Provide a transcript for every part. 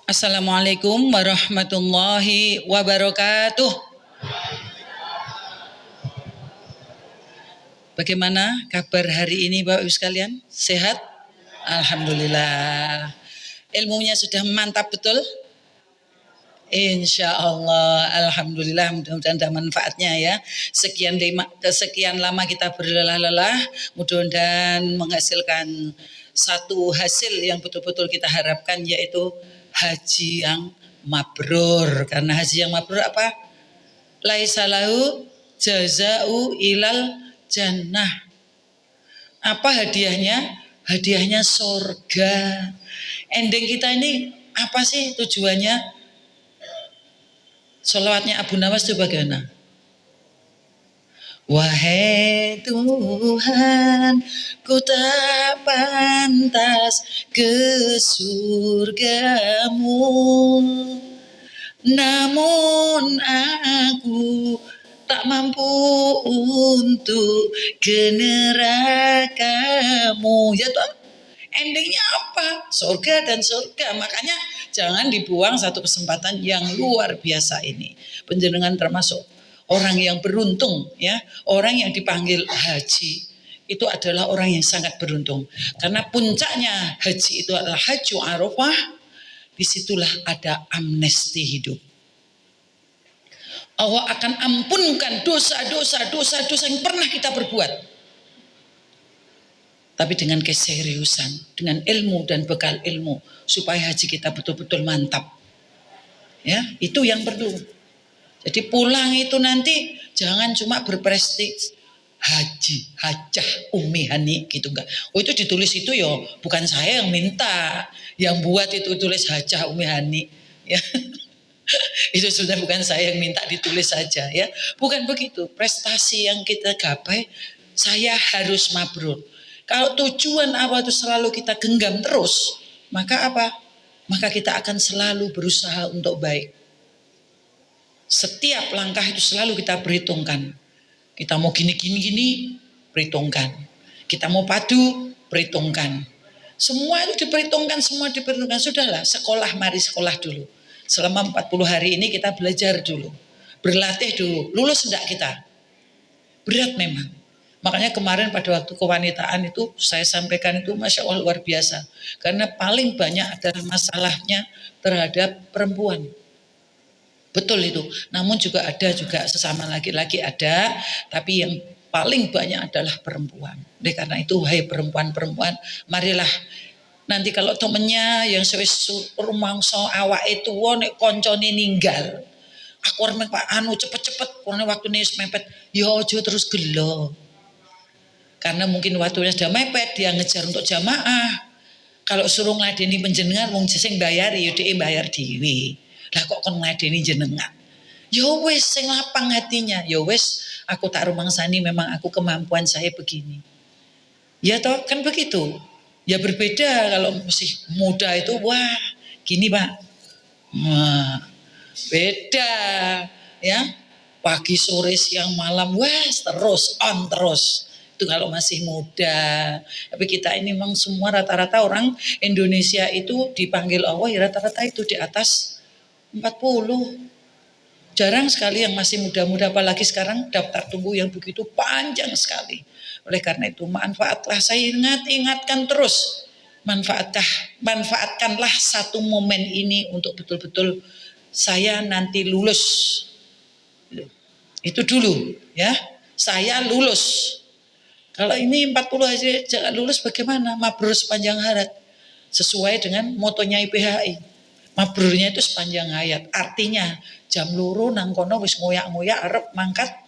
Assalamualaikum warahmatullahi wabarakatuh. Bagaimana kabar hari ini Bapak Ibu sekalian? Sehat? Alhamdulillah. Ilmunya sudah mantap betul? Insya Allah, Alhamdulillah, mudah-mudahan ada manfaatnya ya. Sekian lama kita berlelah-lelah, mudah-mudahan menghasilkan satu hasil yang betul-betul kita harapkan, yaitu haji yang mabrur. Karena haji yang mabrur apa? Laisa lahu jaza'u ilal jannah. Apa hadiahnya? Hadiahnya surga. Ending kita ini apa sih tujuannya? Sholawatnya Abu Nawas itu bagaimana? Wahai Tuhan, ku tak pantas ke surgamu, namun aku tak mampu untuk ke nerakamu. Ya toh? Endingnya apa? Surga dan surga. Makanya jangan dibuang satu kesempatan yang luar biasa ini. Panjenengan termasuk orang yang beruntung ya, orang yang dipanggil haji itu adalah orang yang sangat beruntung. Karena puncaknya haji itu adalah Hajju Arafah, disitulah ada amnesti hidup. Allah akan ampunkan dosa-dosa yang pernah kita perbuat. Tapi dengan keseriusan, dengan ilmu dan bekal ilmu, supaya haji kita betul-betul mantap. Ya, itu yang perlu. Jadi pulang itu nanti jangan cuma berprestis haji, hajah, umi hani gitu enggak. Oh itu ditulis itu ya bukan saya yang minta, yang buat itu tulis hajah, umi hani. Ya. Itu sudah bukan saya yang minta ditulis saja ya. Bukan begitu. Prestasi yang kita gapai, saya harus mabrur. Kalau tujuan apa itu selalu kita genggam terus, maka apa? Maka kita akan selalu berusaha untuk baik. Setiap langkah itu selalu kita perhitungkan. Kita mau gini, perhitungkan. Kita mau padu, perhitungkan. Semua itu diperhitungkan, semua diperhitungkan. Sudahlah, sekolah, mari sekolah dulu. Selama 40 hari ini kita belajar dulu. Berlatih dulu. Lulus enggak kita? Berat memang. Makanya kemarin pada waktu kewanitaan itu saya sampaikan itu Masya Allah luar biasa. Karena paling banyak adalah masalahnya terhadap perempuan. Betul itu. Namun juga ada juga sesama laki-laki ada. Tapi yang paling banyak adalah perempuan. Oleh karena itu wahai perempuan-perempuan, marilah nanti kalau temennya yang sewis rumangsa awake tuwa nek koncone ninggal. Aku arep Pak anu cepet-cepet karena waktune wis mepet. Ya aja terus gelo. Karena mungkin waktunya sudah mepet, dia ngejar untuk jamaah. Kalau suruh ngladeni penjenengan, wong sing bayari, ya dia bayar dhewe. Lah kok kon ngladeni jenengan? Ya wis sing lapang hatinya. Ya wis, aku tak rumangsani memang aku kemampuan saya begini. Ya toh, kan begitu. Ya berbeda kalau masih muda itu, wah gini Pak. Wah, beda ya. Pagi, sore, siang, malam, wah terus, on terus. Itu kalau masih muda. Tapi kita ini memang semua rata-rata orang Indonesia itu dipanggil Allah ya rata-rata itu di atas 40. Jarang sekali yang masih muda-muda, apalagi sekarang daftar tunggu yang begitu panjang sekali. Oleh karena itu manfaatlah, saya ingatkan terus, manfaatkanlah satu momen ini untuk betul-betul saya nanti lulus. Itu dulu ya, saya lulus. Kalau ini 40 aja jangan lulus bagaimana? Mabrur sepanjang hayat. Sesuai dengan motonya IPHI. Mabrurnya itu sepanjang hayat. Artinya jam loro nang kono wis ngoyak-ngoyak arep mangkat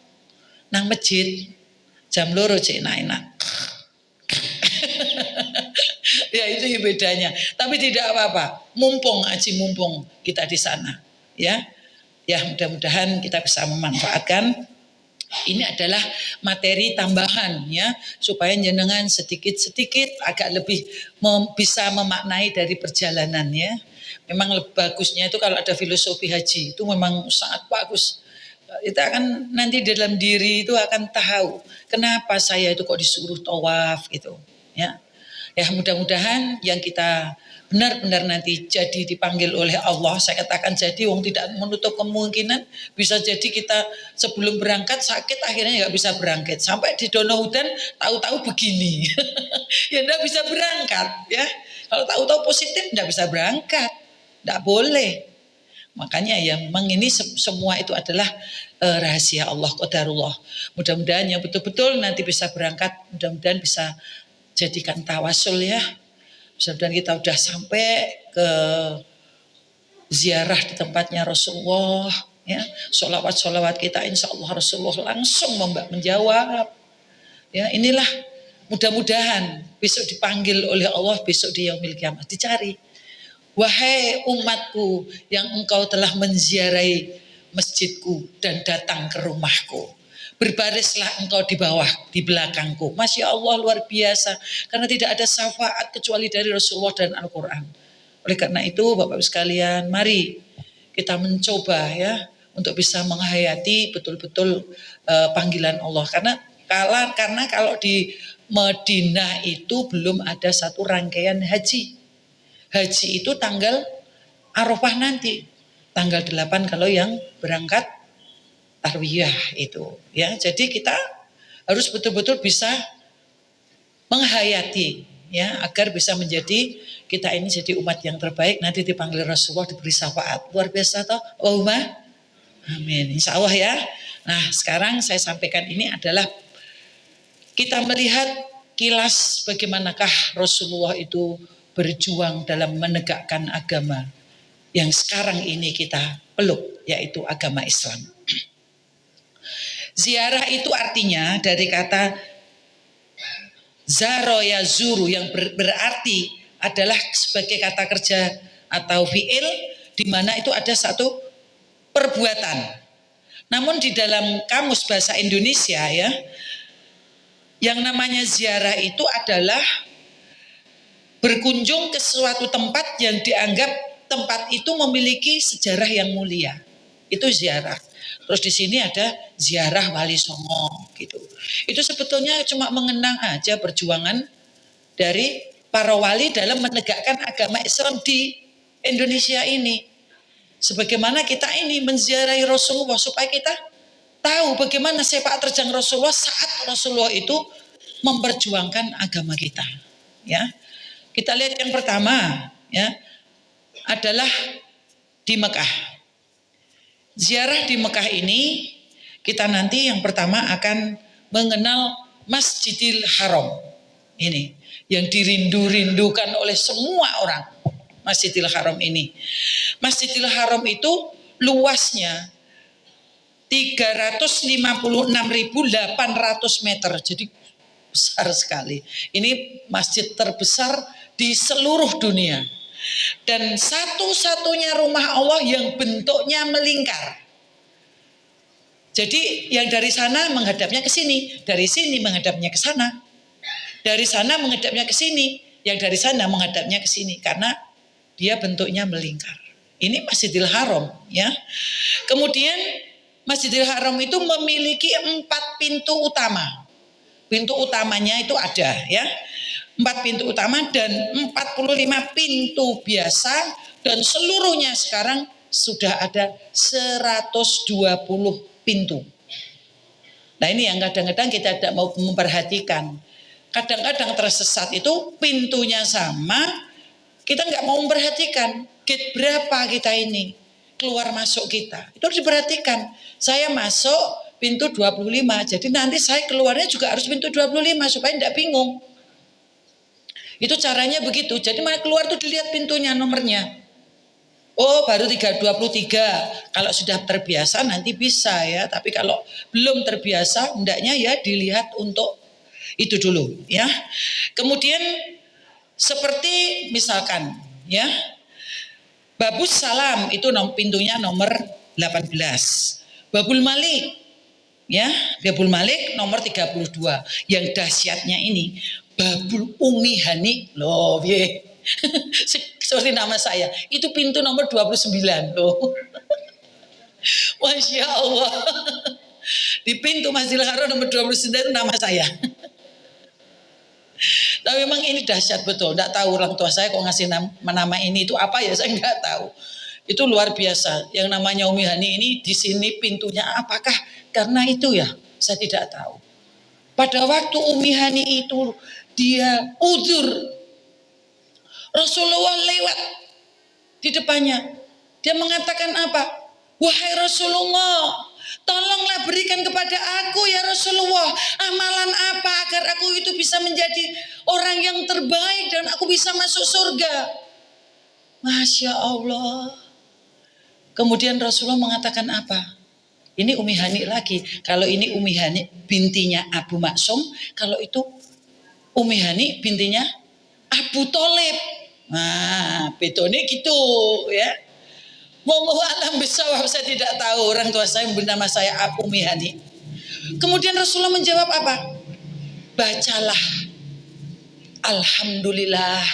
nang masjid. Jam loro cek enak. Ya itu ya bedanya. Tapi tidak apa-apa. Mumpung kita di sana. Ya mudah-mudahan kita bisa memanfaatkan. Ini adalah materi tambahan ya, supaya jenengan sedikit-sedikit agak lebih bisa memaknai dari perjalanan ya. Memang bagusnya itu kalau ada filosofi haji itu memang sangat bagus. Kita akan nanti dalam diri itu akan tahu kenapa saya itu kok disuruh tawaf gitu, ya. Ya mudah-mudahan yang kita benar-benar nanti jadi dipanggil oleh Allah, saya katakan jadi, wong tidak menutup kemungkinan bisa jadi kita sebelum berangkat sakit akhirnya nggak bisa berangkat, sampai di Donohudan tahu-tahu begini. Ya nggak bisa berangkat ya, kalau tahu-tahu positif nggak bisa berangkat, nggak boleh. Makanya ya memang ini semua itu adalah rahasia Allah, qadarullah. Mudah-mudahan yang betul-betul nanti bisa berangkat, mudah-mudahan bisa jadikan tawasul ya. Mudah-mudahan kita udah sampai ke ziarah di tempatnya Rasulullah ya. Sholawat-sholawat kita insya Allah Rasulullah langsung menjawab. Ya inilah mudah-mudahan besok dipanggil oleh Allah, besok di yaumil kiamah dicari. Wahai umatku yang engkau telah menziarahi masjidku dan datang ke rumahku, berbarislah engkau di bawah, di belakangku. Masya Allah luar biasa, karena tidak ada syafaat kecuali dari Rasulullah dan Al-Quran. Oleh karena itu Bapak Ibu sekalian, mari kita mencoba ya untuk bisa menghayati betul-betul panggilan Allah. Karena kalau di Madinah itu belum ada satu rangkaian haji. Haji itu tanggal Arafah nanti, tanggal 8 kalau yang berangkat tarwiyah itu ya. Jadi kita harus betul-betul bisa menghayati ya, agar bisa menjadi kita ini jadi umat yang terbaik, nanti dipanggil Rasulullah, diberi syafaat. Luar biasa toh. Allahumma amin. Insya Allah ya. Nah sekarang saya sampaikan ini adalah kita melihat kilas bagaimanakah Rasulullah itu berjuang dalam menegakkan agama yang sekarang ini kita peluk, yaitu agama Islam. Ziarah itu artinya dari kata zaro ya zuru, yang berarti adalah sebagai kata kerja atau fiil, di mana itu ada satu perbuatan. Namun di dalam kamus bahasa Indonesia ya, yang namanya ziarah itu adalah berkunjung ke suatu tempat yang dianggap tempat itu memiliki sejarah yang mulia. Itu ziarah. Terus di sini ada ziarah Wali Songo gitu. Itu sebetulnya cuma mengenang aja perjuangan dari para wali dalam menegakkan agama Islam di Indonesia ini. Sebagaimana kita ini menziarahi Rasulullah supaya kita tahu bagaimana sepak terjang Rasulullah saat Rasulullah itu memperjuangkan agama kita. Ya. Kita lihat yang pertama ya adalah di Mekah. Ziarah di Mekah ini kita nanti yang pertama akan mengenal Masjidil Haram. Ini yang dirindu-rindukan oleh semua orang. Masjidil Haram ini. Masjidil Haram itu luasnya 356.800 meter. Jadi besar sekali. Ini masjid terbesar di seluruh dunia. Dan satu-satunya rumah Allah yang bentuknya melingkar. Jadi yang dari sana menghadapnya ke sini, dari sini menghadapnya ke sana. Dari sana menghadapnya ke sini, yang dari sana menghadapnya ke sini, karena dia bentuknya melingkar. Ini Masjidil Haram ya. Kemudian Masjidil Haram itu memiliki 4 pintu utama. Pintu utamanya itu ada ya, 4 pintu utama dan 45 pintu biasa, dan seluruhnya sekarang sudah ada 120 pintu. Nah ini yang kadang-kadang kita tidak mau memperhatikan. Kadang-kadang tersesat itu pintunya sama, kita nggak mau memperhatikan gate berapa kita ini, keluar masuk kita. Itu harus diperhatikan. Saya masuk pintu 25, jadi nanti saya keluarnya juga harus pintu 25 supaya tidak bingung. Itu caranya begitu. Jadi keluar tuh dilihat pintunya, nomornya. Oh baru 23. Kalau sudah terbiasa nanti bisa ya. Tapi kalau belum terbiasa, hendaknya ya dilihat untuk itu dulu ya. Kemudian seperti misalkan ya, Babus Salam itu pintunya nomor 18. Babul Malik ya, Babul Malik nomor 32. Yang dahsyatnya ini Babul Umi Hani loh, seperti nama saya. Itu pintu nomor 29 loh. Masya Allah. Di pintu Masjidil Haram nomor 29 itu nama saya. Tapi memang ini dahsyat betul. Tidak tahu orang tua saya kok ngasih nama ini itu apa ya, saya nggak tahu. Itu luar biasa. Yang namanya Umi Hani ini di sini pintunya apakah karena itu ya? Saya tidak tahu. Pada waktu Umi Hani itu dia udzur, Rasulullah lewat di depannya. Dia mengatakan apa? Wahai Rasulullah, tolonglah berikan kepada aku ya Rasulullah, amalan apa agar aku itu bisa menjadi orang yang terbaik dan aku bisa masuk surga. Masya Allah. Kemudian Rasulullah mengatakan apa? Ini Umi Hani lagi. Kalau ini Umi Hani bintinya Abu Maksum, kalau itu Umi Hani bintinya Abu Thalib. Nah, betone gitu ya. Wallahu alam bisawab, saya tidak tahu. Orang tua saya bernama saya Umi Hani. Kemudian Rasulullah menjawab apa? Bacalah Alhamdulillah.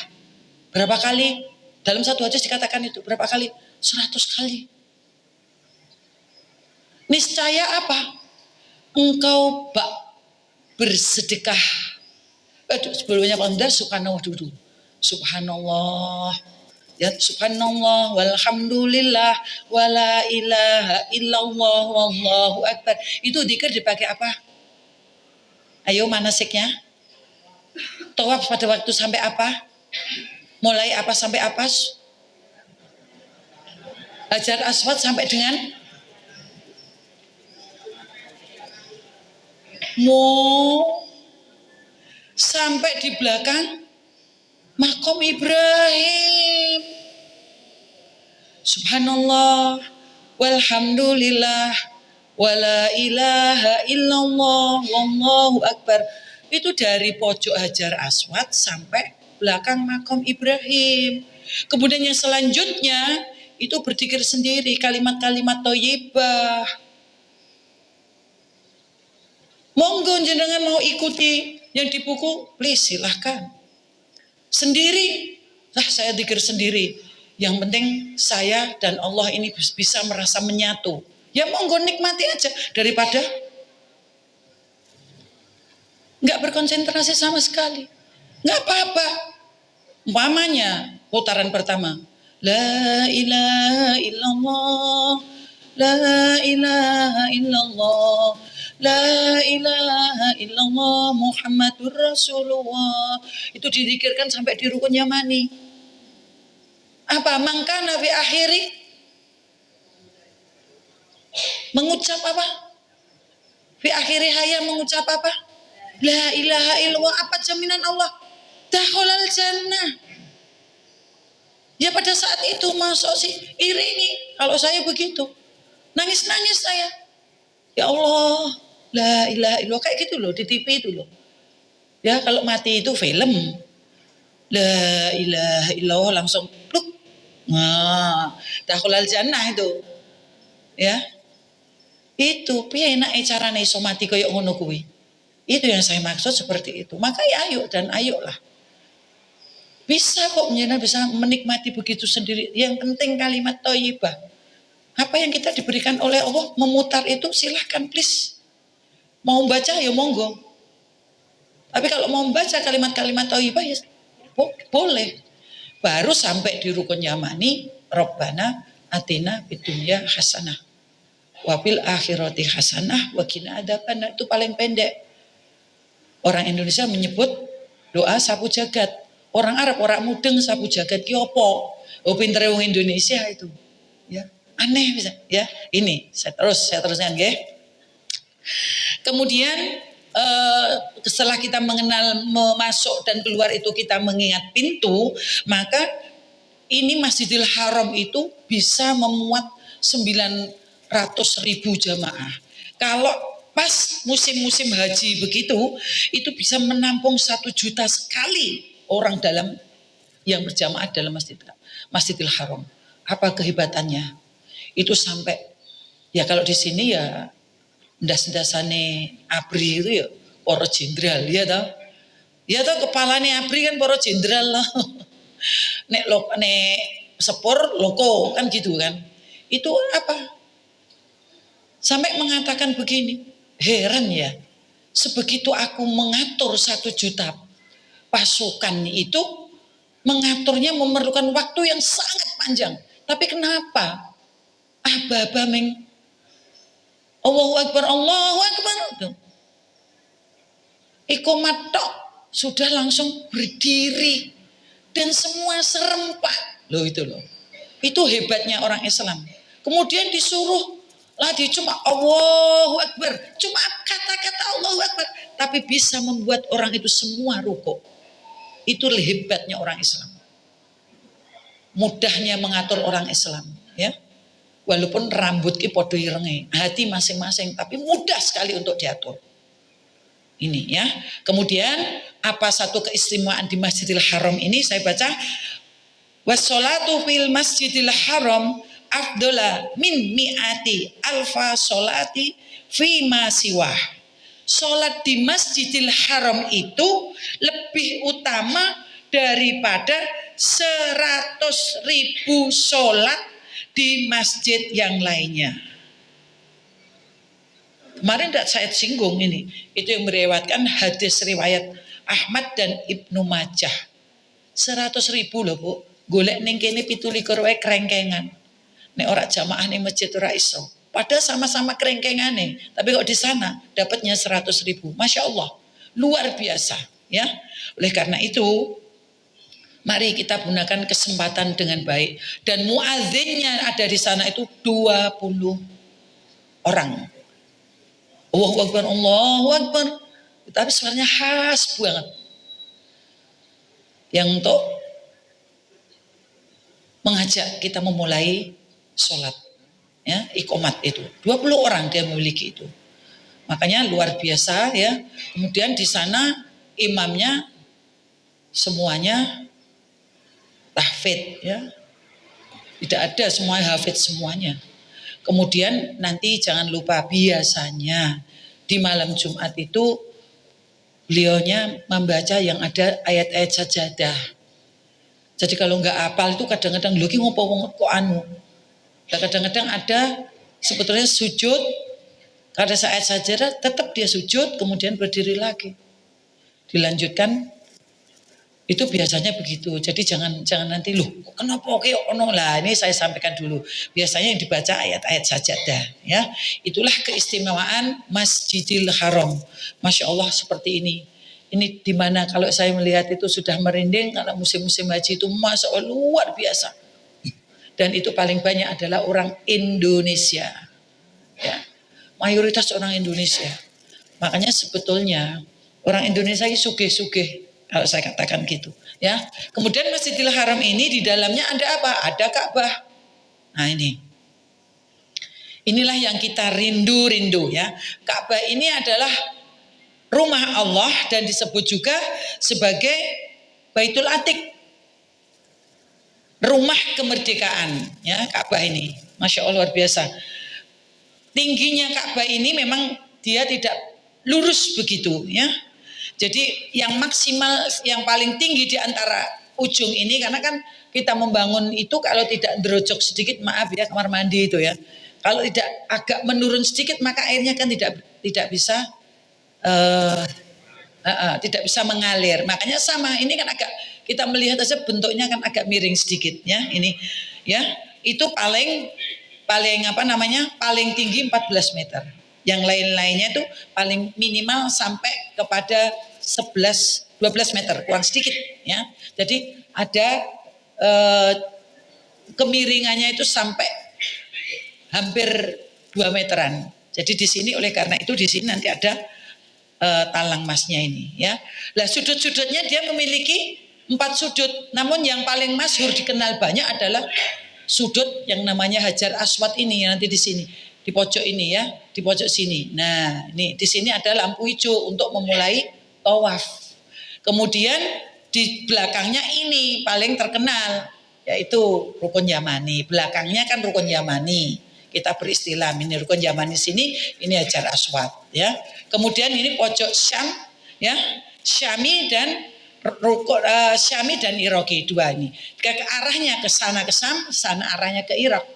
Berapa kali? Dalam satu hadis dikatakan itu. Berapa kali? 100 kali. Niscaya apa? Engkau bersedekah. Sebelumnya Anda subhanallah dulu. Subhanallah. Ya, subhanallah walhamdulillah wala ilaha illallah wallahu akbar. Itu dzikir dipakai apa? Ayo manasiknya. Tawaf pada waktu sampai apa? Mulai apa sampai apa? Hajar Aswad sampai dengan sampai di belakang Makom Ibrahim. Subhanallah walhamdulillah wala ilaha illallah wallahu akbar. Itu dari pojok Hajar Aswad sampai belakang Makom Ibrahim. Kemudian yang selanjutnya itu berzikir sendiri kalimat-kalimat thayyibah. Monggo jenengan mau ikuti yang di buku, please silahkan. Sendiri, saya zikir sendiri. Yang penting saya dan Allah ini bisa merasa menyatu. Ya monggo nikmati aja daripada nggak berkonsentrasi sama sekali. Nggak apa-apa. Umpamanya putaran pertama, la ilaha illallah, la ilaha illallah, la ilaha illallah Muhammadur Rasulullah. Itu dizikirkan sampai di rukun yamani. Apa? Mangkana fi akhiri mengucap apa? Fi akhiri hayam mengucap apa? La ilaha illallah. Apa jaminan Allah? Dakhalal jannah. Ya pada saat itu masuk sih iringi. Kalau saya begitu nangis-nangis saya. Ya Allah, la ilaha illallah, kayak gitu loh di TV itu loh. Ya kalau mati itu film. La ilaha illallah langsung pluk. Nah, dakhalal jannah itu. Ya. Itu piye enake carane iso mati koyo ngono kuwi. Itu yang saya maksud seperti itu. Maka ya ayo dan ayolah. Bisa kok menjadi bisa menikmati begitu sendiri. Yang penting kalimat thayyibah. Apa yang kita diberikan oleh Allah memutar itu silahkan please. Mau baca ya monggo. Tapi kalau mau baca kalimat-kalimat thayyibah ya boleh. Baru sampai di rukun yamani, Rabbana atina fid dunya hasanah wa fil akhirati hasanah wa qina adzabannar. Itu paling pendek. Orang Indonesia menyebut doa sapu jagat. Orang Arab, orang mudeng sapu jagat ki opo? Oh pintere wong Indonesia itu. Ya, aneh bisa. Ya, ini saya teruskan nggih. Kemudian setelah kita mengenal masuk dan keluar itu kita mengingat pintu, maka ini Masjidil Haram itu bisa memuat 900.000 jamaah. Kalau pas musim-musim haji begitu, itu bisa menampung 1 juta sekali orang dalam yang berjamaah dalam Masjidil Haram. Apa kehebatannya? Itu sampai ya kalau di sini ya ndas-ndasane ABRI itu ya para jenderal ya toh. Ya toh kepalane ABRI kan para jenderal lah. Nek sepur loko kan gitu kan. Itu apa? Sampai mengatakan begini, heran ya, sebegitu aku mengatur 1 juta pasukan itu, mengaturnya memerlukan waktu yang sangat panjang. Tapi kenapa? Aba-aba Allahu Akbar, Allahu Akbar. Iqomat tok sudah langsung berdiri dan semua serempak. Loh itu loh. Itu hebatnya orang Islam. Kemudian disuruh lagi cuma Allahu Akbar, cuma kata-kata Allahu Akbar, tapi bisa membuat orang itu semua rukuk. Itu hebatnya orang Islam. Mudahnya mengatur orang Islam, ya. Walaupun rambut ki podo irenge, hati masing-masing, tapi mudah sekali untuk diatur. Ini ya. Kemudian apa satu keistimewaan di Masjidil Haram ini saya baca, wassolatu fil Masjidil Haram afdola min mi'ati alfa solati fima siwah. Sholat di Masjidil Haram itu lebih utama daripada 100.000 sholat di masjid yang lainnya. Kemarin tidak saya singgung ini. Itu yang meriwayatkan hadis riwayat Ahmad dan Ibnu Majah. 100.000 loh Bu. Golek ning kene 17 wae krengkengan. Nek ora jamaah ning masjid ora iso. Padahal sama-sama krengkengane, tapi kok di sana dapatnya 100.000. Masya Allah, luar biasa ya. Oleh karena itu, mari kita gunakan kesempatan dengan baik. Dan muadzinnya ada di sana itu 20 orang. Allahu Akbar, Allahu Akbar. Tapi suaranya khas banget. Yang untuk mengajak kita memulai sholat. Ya, iqomat itu 20 orang dia memiliki itu, makanya luar biasa ya. Kemudian di sana imamnya semuanya tahfidz ya, tidak ada semua hafidz semuanya. Kemudian nanti jangan lupa biasanya di malam Jumat itu beliaunya membaca yang ada ayat-ayat sajadah. Jadi kalau nggak hafal itu kadang-kadang lu ki ngopo kok anu. Kadang-kadang ada sebetulnya sujud, pada saat sajadah tetap dia sujud kemudian berdiri lagi, dilanjutkan. Itu biasanya begitu. Jadi jangan nanti loh kenapa oke ono lah, ini saya sampaikan dulu. Biasanya yang dibaca ayat-ayat sajadah ya. Itulah keistimewaan Masjidil Haram. Masya Allah seperti ini. Ini dimana kalau saya melihat itu sudah merinding karena musim-musim haji itu Masya Allah luar biasa. Dan itu paling banyak adalah orang Indonesia. Ya. Mayoritas orang Indonesia. Makanya sebetulnya orang Indonesia ini sugih-sugih kalau saya katakan gitu. Ya. Kemudian Masjidil Haram ini di dalamnya ada apa? Ada Ka'bah. Nah ini. Inilah yang kita rindu-rindu ya. Ka'bah ini adalah rumah Allah dan disebut juga sebagai Baitul Atiq. Rumah kemerdekaan ya Ka'bah ini. Masya Allah luar biasa. Tingginya Ka'bah ini memang dia tidak lurus begitu ya. Jadi yang maksimal, yang paling tinggi di antara ujung ini, karena kan kita membangun itu kalau tidak derojok sedikit, maaf ya kamar mandi itu ya. Kalau tidak agak menurun sedikit maka airnya kan tidak bisa tidak bisa mengalir. Makanya sama ini kan agak, kita melihat aja bentuknya kan agak miring sedikit ya ini ya. Itu paling paling tinggi 14 meter. Yang lain-lainnya itu paling minimal sampai kepada 12 meter, kurang sedikit ya. Jadi ada kemiringannya itu sampai hampir 2 meteran. Jadi di sini oleh karena itu di sini nanti ada talang emasnya ini ya. Lah sudut-sudutnya dia memiliki 4 sudut. Namun yang paling masyhur dikenal banyak adalah sudut yang namanya Hajar Aswad ini yang nanti di sini, di pojok ini ya, di pojok sini. Nah, ini di sini ada lampu hijau untuk memulai tawaf. Kemudian di belakangnya ini paling terkenal yaitu Rukun Yamani. Belakangnya kan Rukun Yamani. Kita beristilah ini Rukun Yamani sini, ini Hajar Aswad ya. Kemudian ini pojok Syam ya, Syami dan Syami dan Iraki dua ini. Arahnya ke sana ke Syam, sana arahnya ke Irak.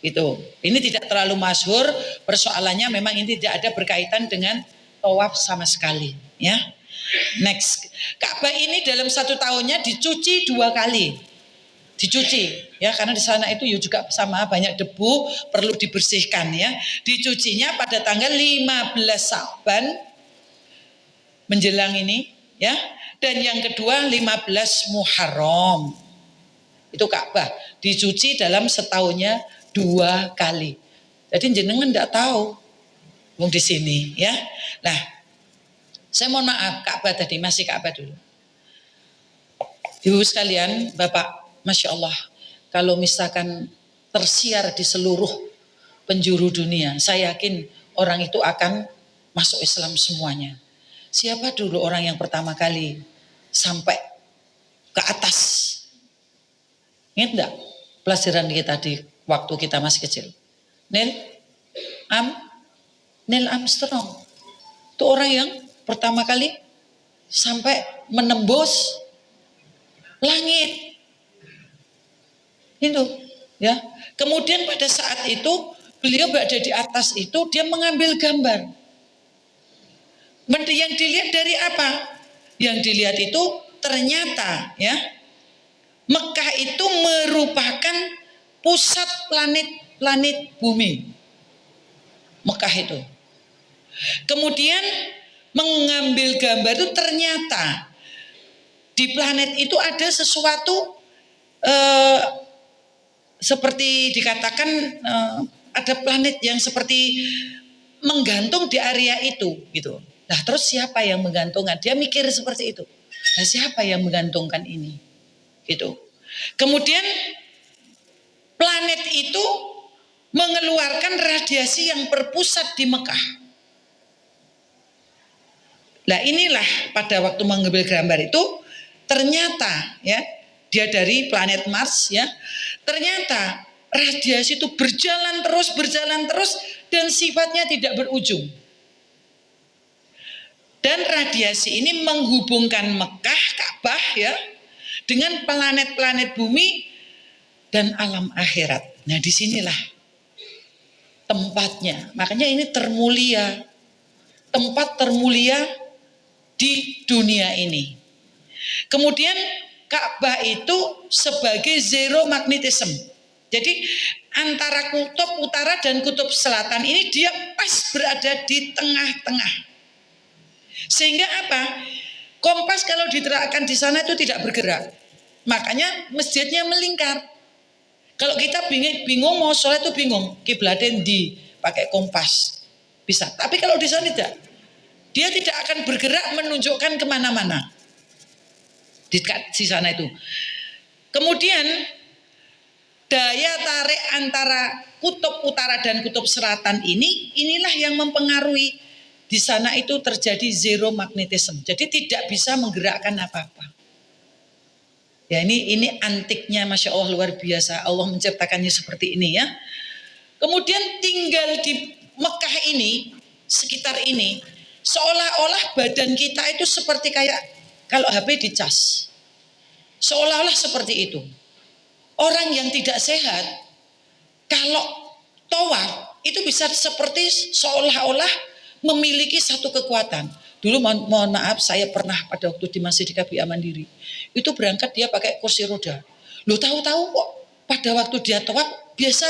Itu. Ini tidak terlalu masyhur, persoalannya memang ini tidak ada berkaitan dengan tawaf sama sekali, ya. Next, Ka'bah ini dalam 1 tahunnya dicuci 2 kali, dicuci, ya, karena di sana itu juga sama banyak debu, perlu dibersihkan, ya. Dicucinya pada tanggal 15 Sa'ban menjelang ini, ya. Dan yang kedua 15 Muharram. Itu Ka'bah dicuci dalam setahunnya 2 kali. Jadi jenengan enggak tahu wong di sini, ya. Nah, saya mohon maaf, Ka'bah tadi masih Ka'bah dulu. Ibu sekalian, Bapak, Masya Allah, kalau misalkan tersiar di seluruh penjuru dunia, saya yakin orang itu akan masuk Islam semuanya. Siapa dulu orang yang pertama kali sampai ke atas? Ingat enggak pelajaran kita di waktu kita masih kecil? Neil Armstrong. Itu orang yang pertama kali sampai menembus langit. Itu, ya. Kemudian pada saat itu beliau berada di atas itu, dia mengambil gambar. Yang dilihat dari apa? Yang dilihat itu ternyata, ya, Mekah itu merupakan pusat planet bumi. Mekah itu. Kemudian mengambil gambar itu ternyata di planet itu ada sesuatu seperti dikatakan ada planet yang seperti menggantung di area itu, gitu. Nah, terus siapa yang menggantungkan? Dia mikir seperti itu. Nah, siapa yang menggantungkan ini? Gitu. Kemudian planet itu mengeluarkan radiasi yang berpusat di Mekah. Nah, inilah pada waktu mengambil gambar itu ternyata, ya, dia dari planet Mars, ya. Ternyata radiasi itu berjalan terus dan sifatnya tidak berujung. Dan radiasi ini menghubungkan Mekah, Ka'bah, ya, dengan planet-planet bumi dan alam akhirat. Nah, disinilah tempatnya. Makanya ini termulia, tempat termulia di dunia ini. Kemudian Ka'bah itu sebagai zero magnetism. Jadi antara kutub utara dan kutub selatan ini dia pas berada di tengah-tengah. Sehingga apa? Kompas kalau diterapkan di sana itu tidak bergerak. Makanya masjidnya melingkar. Kalau kita bingung mau sholat itu bingung, kiblatnya pakai kompas bisa. Tapi kalau di sana tidak, dia tidak akan bergerak menunjukkan kemana-mana di sana itu. Kemudian daya tarik antara kutub utara dan kutub selatan inilah yang mempengaruhi di sana itu terjadi zero magnetism. Jadi tidak bisa menggerakkan apa-apa. Ya, ini antiknya, Masya Allah, luar biasa. Allah menciptakannya seperti ini, ya. Kemudian tinggal di Mekah ini, sekitar ini, seolah-olah badan kita itu seperti kayak kalau HP dicas. Seolah-olah seperti itu. Orang yang tidak sehat, kalau tawaf itu bisa seperti seolah-olah memiliki satu kekuatan. Dulu mohon maaf, saya pernah pada waktu di masjid di KBA Mandiri, itu berangkat dia pakai kursi roda. Lu tahu-tahu kok pada waktu dia tawaf biasa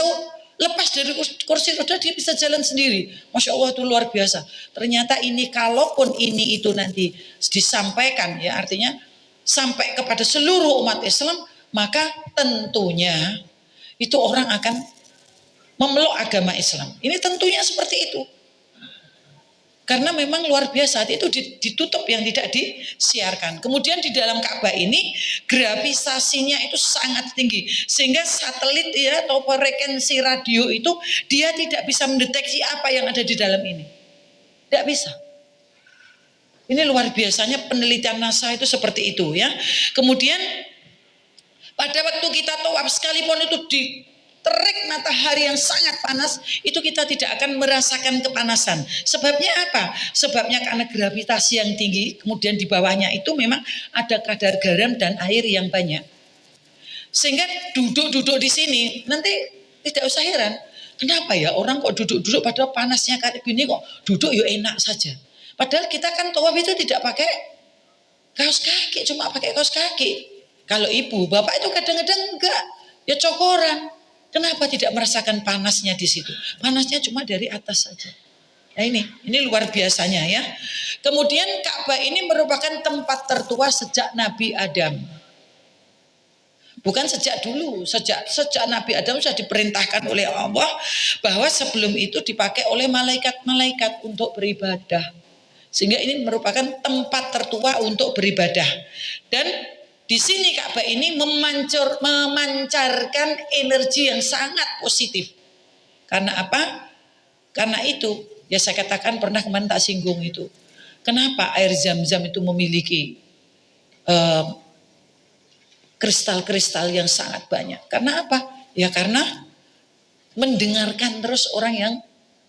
lepas dari kursi roda dia bisa jalan sendiri. Masya Allah, itu luar biasa. Ternyata ini kalaupun ini itu nanti disampaikan, ya, artinya sampai kepada seluruh umat Islam, maka tentunya itu orang akan memeluk agama Islam. Ini tentunya seperti itu. Karena memang luar biasa, itu ditutup yang tidak disiarkan. Kemudian di dalam Ka'bah ini gravitasinya itu sangat tinggi. Sehingga satelit, ya, atau frekuensi radio itu dia tidak bisa mendeteksi apa yang ada di dalam ini. Tidak bisa. Ini luar biasanya penelitian NASA itu seperti itu, ya. Kemudian pada waktu kita tawaf sekalipun itu terik matahari yang sangat panas, itu kita tidak akan merasakan kepanasan. Sebabnya apa? Sebabnya karena gravitasi yang tinggi, kemudian di bawahnya itu memang ada kadar garam dan air yang banyak. Sehingga duduk di sini nanti Tidak usah heran. Kenapa ya orang kok duduk-duduk padahal panasnya kayak gini kok duduk ya enak saja. Padahal kita kan tawaf itu tidak pakai kaos kaki, cuma pakai kaos kaki. Kalau ibu, bapak itu kadang-kadang enggak, ya cokoran. Kenapa tidak merasakan panasnya di situ? Panasnya cuma dari atas saja. Nah ini luar biasanya ya. Kemudian Ka'bah ini merupakan tempat tertua sejak Nabi Adam. Bukan sejak dulu, sejak Nabi Adam sudah diperintahkan oleh Allah bahwa sebelum itu dipakai oleh malaikat-malaikat untuk beribadah. Sehingga ini merupakan tempat tertua untuk beribadah. Dan di sini Ka'bah ini memancarkan energi yang sangat positif. Karena apa? Karena itu, ya saya katakan pernah kemarin tak singgung itu. Kenapa air Zam-Zam itu memiliki kristal-kristal yang sangat banyak? Karena apa? Ya karena mendengarkan terus orang yang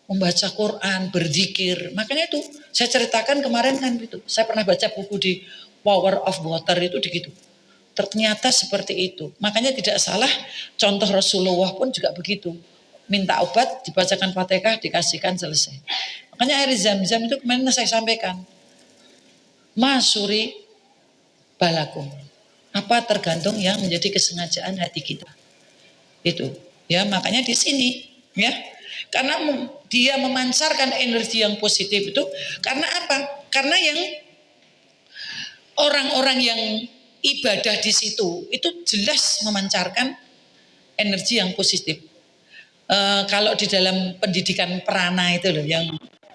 membaca Quran, berzikir. Makanya itu saya ceritakan kemarin kan itu. Saya pernah baca buku di Power of Water itu begitu. Ternyata seperti itu. Makanya tidak salah contoh Rasulullah pun juga begitu. Minta obat, dibacakan Fatihah, dikasihkan, selesai. Makanya air Zam-Zam itu kemarin saya sampaikan. Masuri balakum. Apa tergantung yang menjadi kesengajaan hati kita. Itu. Ya, makanya di sini ya. Karena dia memancarkan energi yang positif itu karena apa? Karena yang orang-orang yang ibadah di situ itu jelas memancarkan energi yang positif. Kalau di dalam pendidikan prana itu loh, yang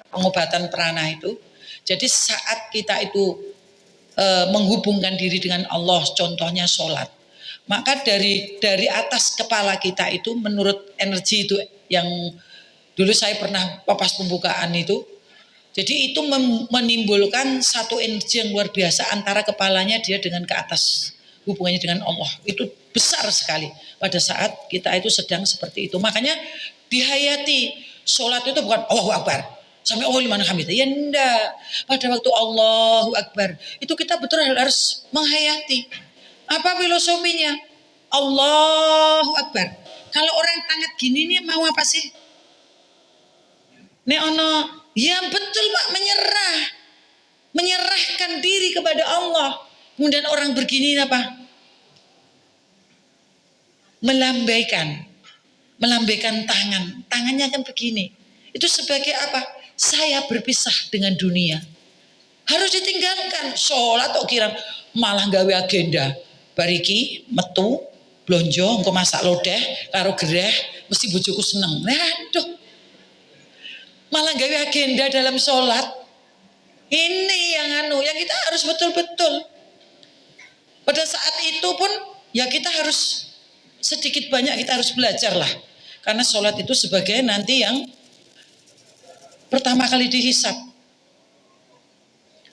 pengobatan prana itu, jadi saat kita itu menghubungkan diri dengan Allah, contohnya sholat, maka dari atas kepala kita itu menurut energi itu yang dulu saya pernah papas pembukaan itu, jadi itu menimbulkan satu energi yang luar biasa antara kepalanya dia dengan ke atas, hubungannya dengan Allah itu besar sekali pada saat kita itu sedang seperti itu. Makanya dihayati sholat itu bukan Allahu Akbar sampai Allah liman hamidah, ya enggak. Pada waktu Allahu Akbar itu kita betul harus menghayati apa filosofinya Allahu Akbar. Kalau orang tangan gini nih mau apa sih? Nek ono, ya betul Pak, menyerahkan diri kepada Allah. Kemudian orang begini apa? Melambaikan tangannya kan begini. Itu sebagai apa? Saya berpisah dengan dunia. Harus ditinggalkan. Sholat kok kira malah gawe agenda. Bariki, metu, blonjo, engko masak lodeh, karo gereh, mesti bojoku seneng. Aduh. Malah gawe agenda dalam sholat. Ini yang kita harus betul-betul. Pada saat itu pun ya kita harus sedikit banyak kita harus belajar lah. Karena sholat itu sebagai nanti yang pertama kali dihisab.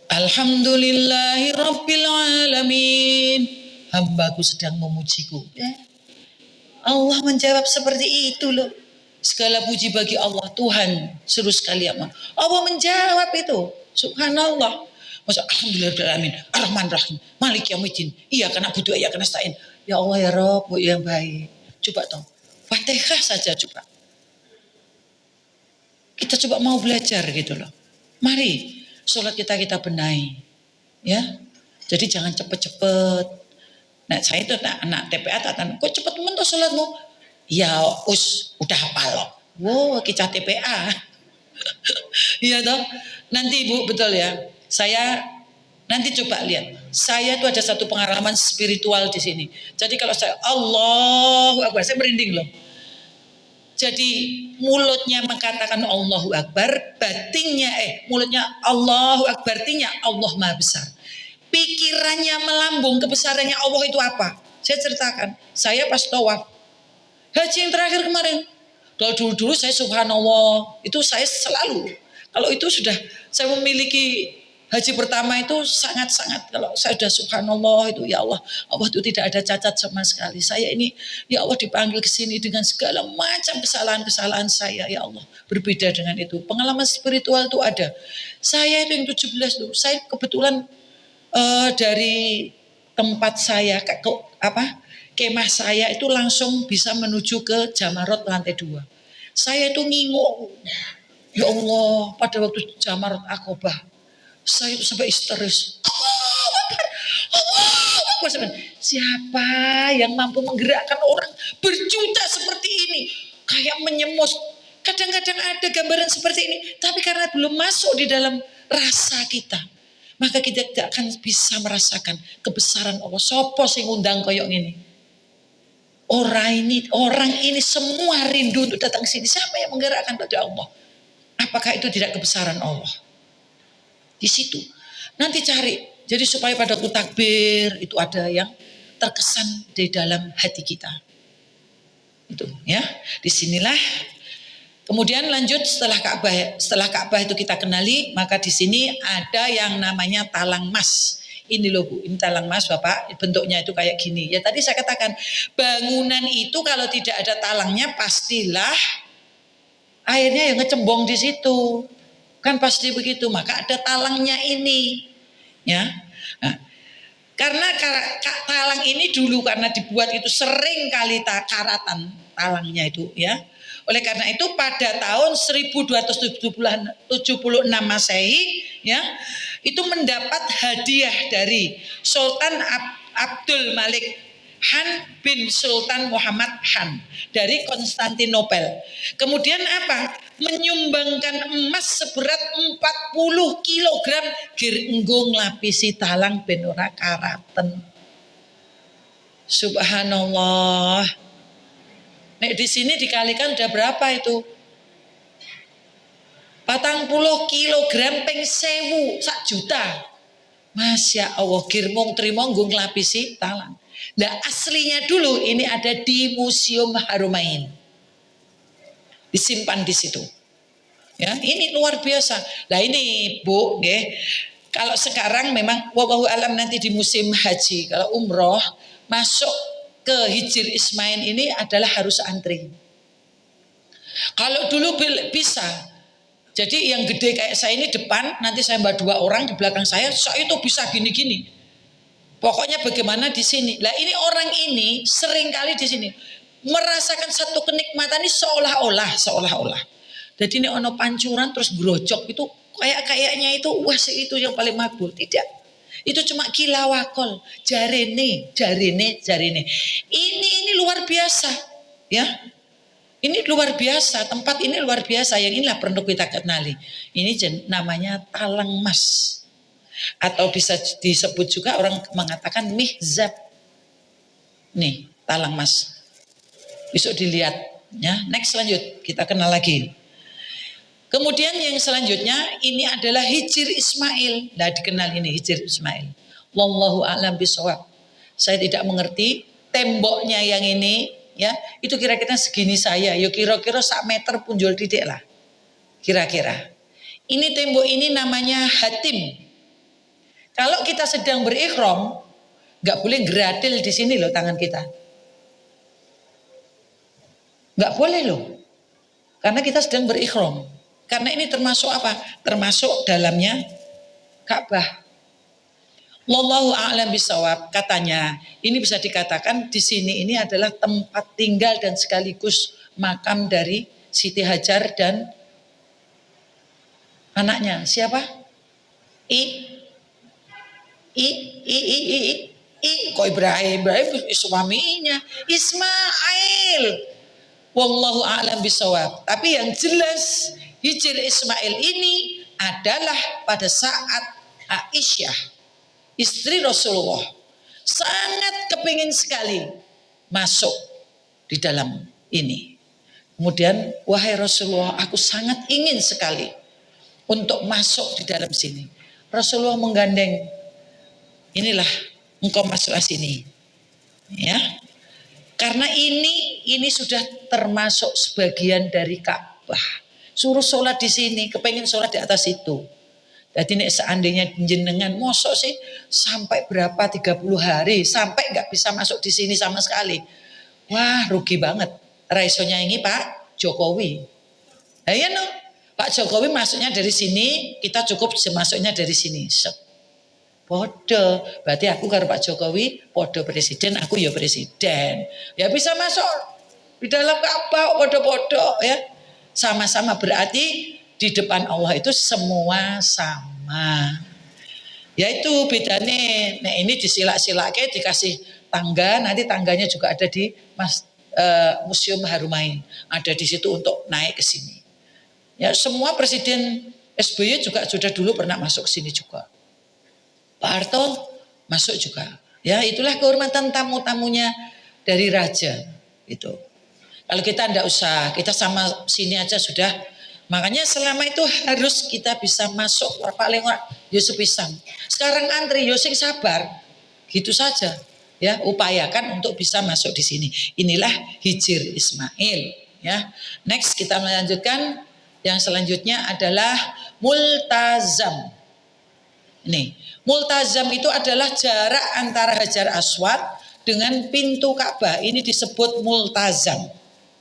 Alhamdulillahi Rabbil Alamin. Hambaku sedang memujiku. Ya. Allah menjawab seperti itu loh. Segala puji bagi Allah, Tuhan seluruh sekalian. Allah menjawab itu. Subhanallah. Masa alhamdulillahirrahmanirrahim, ar-rahman-rahim, malik yaumiddin. Iya karena butuh, iya karena stain. Ya Allah ya Rabb, yang baik. Coba toh, Fatihah saja coba. Kita coba mau belajar gitu loh. Mari sholat kita benahi. Ya. Jadi jangan cepet-cepet. Nah saya itu anak TPA tatan, kok cepet mentok sholatmu? Ya udah hafal loh. Wow, kita TPA. Iya toh. Nanti Ibu betul ya. Saya nanti coba lihat. Saya tuh ada satu pengalaman spiritual di sini. Jadi kalau saya Allahu Akbar, saya merinding loh. Jadi mulutnya mengatakan Allahu Akbar, batinnya mulutnya Allahu Akbar, batinnya Allah Maha Besar. Pikirannya melambung kebesarannya Allah itu apa? Saya ceritakan. Saya pas tawaf haji yang terakhir kemarin. Kalau dulu saya subhanallah, itu saya selalu. Kalau itu sudah saya memiliki haji pertama itu sangat-sangat. Kalau saya sudah subhanallah itu ya Allah itu tidak ada cacat sama sekali. Saya ini ya Allah dipanggil ke sini dengan segala macam kesalahan-kesalahan saya ya Allah. Berbeda dengan itu. Pengalaman spiritual itu ada. Saya itu yang 17 tuh. Saya kebetulan dari tempat saya kemah saya itu langsung bisa menuju ke Jamarot lantai 2. Saya itu ngingok, ya Allah, pada waktu Jamarot Akobah, saya itu sampai histeris. Siapa yang mampu menggerakkan orang berjuta seperti ini? Kayak menyemus. Kadang-kadang ada gambaran seperti ini, tapi karena belum masuk di dalam rasa kita, maka kita tidak akan bisa merasakan kebesaran Allah. Sopo sing undang koyok ini? Orang ini semua rindu untuk datang ke sini. Siapa yang menggerakkan pada Allah? Apakah itu tidak kebesaran Allah? Di situ. Nanti cari. Jadi supaya pada waktu takbir itu ada yang terkesan di dalam hati kita. Itu ya. Disinilah. Kemudian lanjut setelah Ka'bah itu kita kenali, maka di sini ada yang namanya talang mas. Ini loh Bu, ini talang mas Bapak, bentuknya itu kayak gini. Ya tadi saya katakan, bangunan itu kalau tidak ada talangnya pastilah airnya yang ngecembong di situ. Kan pasti begitu, maka ada talangnya ini. Ya. Nah, karena talang ini dulu karena dibuat itu sering kali karatan talangnya itu ya. Oleh karena itu pada tahun 1276 Masehi ya, itu mendapat hadiah dari Sultan Abdul Malik Han bin Sultan Muhammad Han dari Konstantinopel. Kemudian apa? Menyumbangkan emas seberat 40 kilogram nggo nglapisi talang ben ora karaten. Subhanallah. Nek di sini dikalikan udah berapa itu? 40 kilogram ping 1000 sak juta. Masya Allah, girmong trimo nggo nglapisi talang. Nah aslinya dulu ini ada di Museum Harumain. Disimpan di situ. Ya, ini luar biasa. Nah ini Bu, nggih. Kalau sekarang memang wallahu alam nanti di musim haji, kalau umroh masuk ke Hijr Ismail ini adalah harus antri. Kalau dulu bisa, jadi yang gede kayak saya ini depan, nanti saya mbak 2 orang di belakang saya itu bisa gini-gini. Pokoknya bagaimana di sini. Lah ini orang ini sering kali di sini merasakan satu kenikmatan ini seolah-olah. Jadi ini ono pancuran terus grojok itu kayaknya itu wah itu yang paling makbul. Tidak. Itu cuma kilawakol, jarene. Ini luar biasa, ya. Ini luar biasa, tempat ini luar biasa. Yang inilah perlu kita kenali. Ini namanya talang mas, atau bisa disebut juga orang mengatakan mihzab. Nih, talang mas. Besok dilihat, ya. Next lanjut, kita kenal lagi. Kemudian yang selanjutnya ini adalah Hijr Ismail. Nah dikenal ini Hijr Ismail. Wallahu a'lam bishawab. Saya tidak mengerti temboknya yang ini ya. Itu kira-kira segini saya. Yo kira-kira 1 meter punjul titik lah. Kira-kira. Ini tembok ini namanya Hatim. Kalau kita sedang berikhram nggak boleh geratil di sini loh tangan kita. Nggak boleh loh. Karena kita sedang berikhram. Karena ini termasuk apa? Termasuk dalamnya Ka'bah. Wallahu a'lam bishawab. Katanya, ini bisa dikatakan di sini ini adalah tempat tinggal dan sekaligus makam dari Siti Hajar dan anaknya. Siapa? Kok Ibrahim suaminya Ismail. Wallahu a'lam bishawab. Tapi yang jelas Hijr Ismail ini adalah pada saat Aisyah, istri Rasulullah, sangat kepingin sekali masuk di dalam ini. Kemudian, wahai Rasulullah, aku sangat ingin sekali untuk masuk di dalam sini. Rasulullah menggandeng, inilah engkau masuklah sini. Ya. Karena ini sudah termasuk sebagian dari Ka'bah. Suruh sholat di sini, kepengen sholat di atas itu. Jadi nek seandainya jenengan mosok sih sampai berapa 30 hari sampai nggak bisa masuk di sini sama sekali. Wah rugi banget. Raisonya ini Pak Jokowi. Ya no, Pak Jokowi masuknya dari sini, kita cukup masuknya dari sini. Podo, berarti aku karo Pak Jokowi podo presiden, aku ya presiden. Ya bisa masuk di dalam Ka'bah podo-podo ya. Sama-sama berarti di depan Allah itu semua sama. Ya itu bedanya. Nah ini disilak-silaknya dikasih tangga, nanti tangganya juga ada di Museum Harumain. Ada di situ untuk naik ke sini. Ya semua presiden SBY juga sudah dulu pernah masuk ke sini juga. Pak Harto masuk juga. Ya itulah kehormatan tamu-tamunya dari raja itu. Kalau kita tidak usah, kita sama sini aja sudah. Makanya selama itu harus kita bisa masuk paling Yusuf Pisang. Sekarang antri Yusuf sabar, gitu saja. Ya upayakan untuk bisa masuk di sini. Inilah Hijir Ismail. Ya, next kita melanjutkan. Yang selanjutnya adalah Multazam. Ini Multazam itu adalah jarak antara Hajar Aswad dengan pintu Ka'bah. Ini disebut multazam.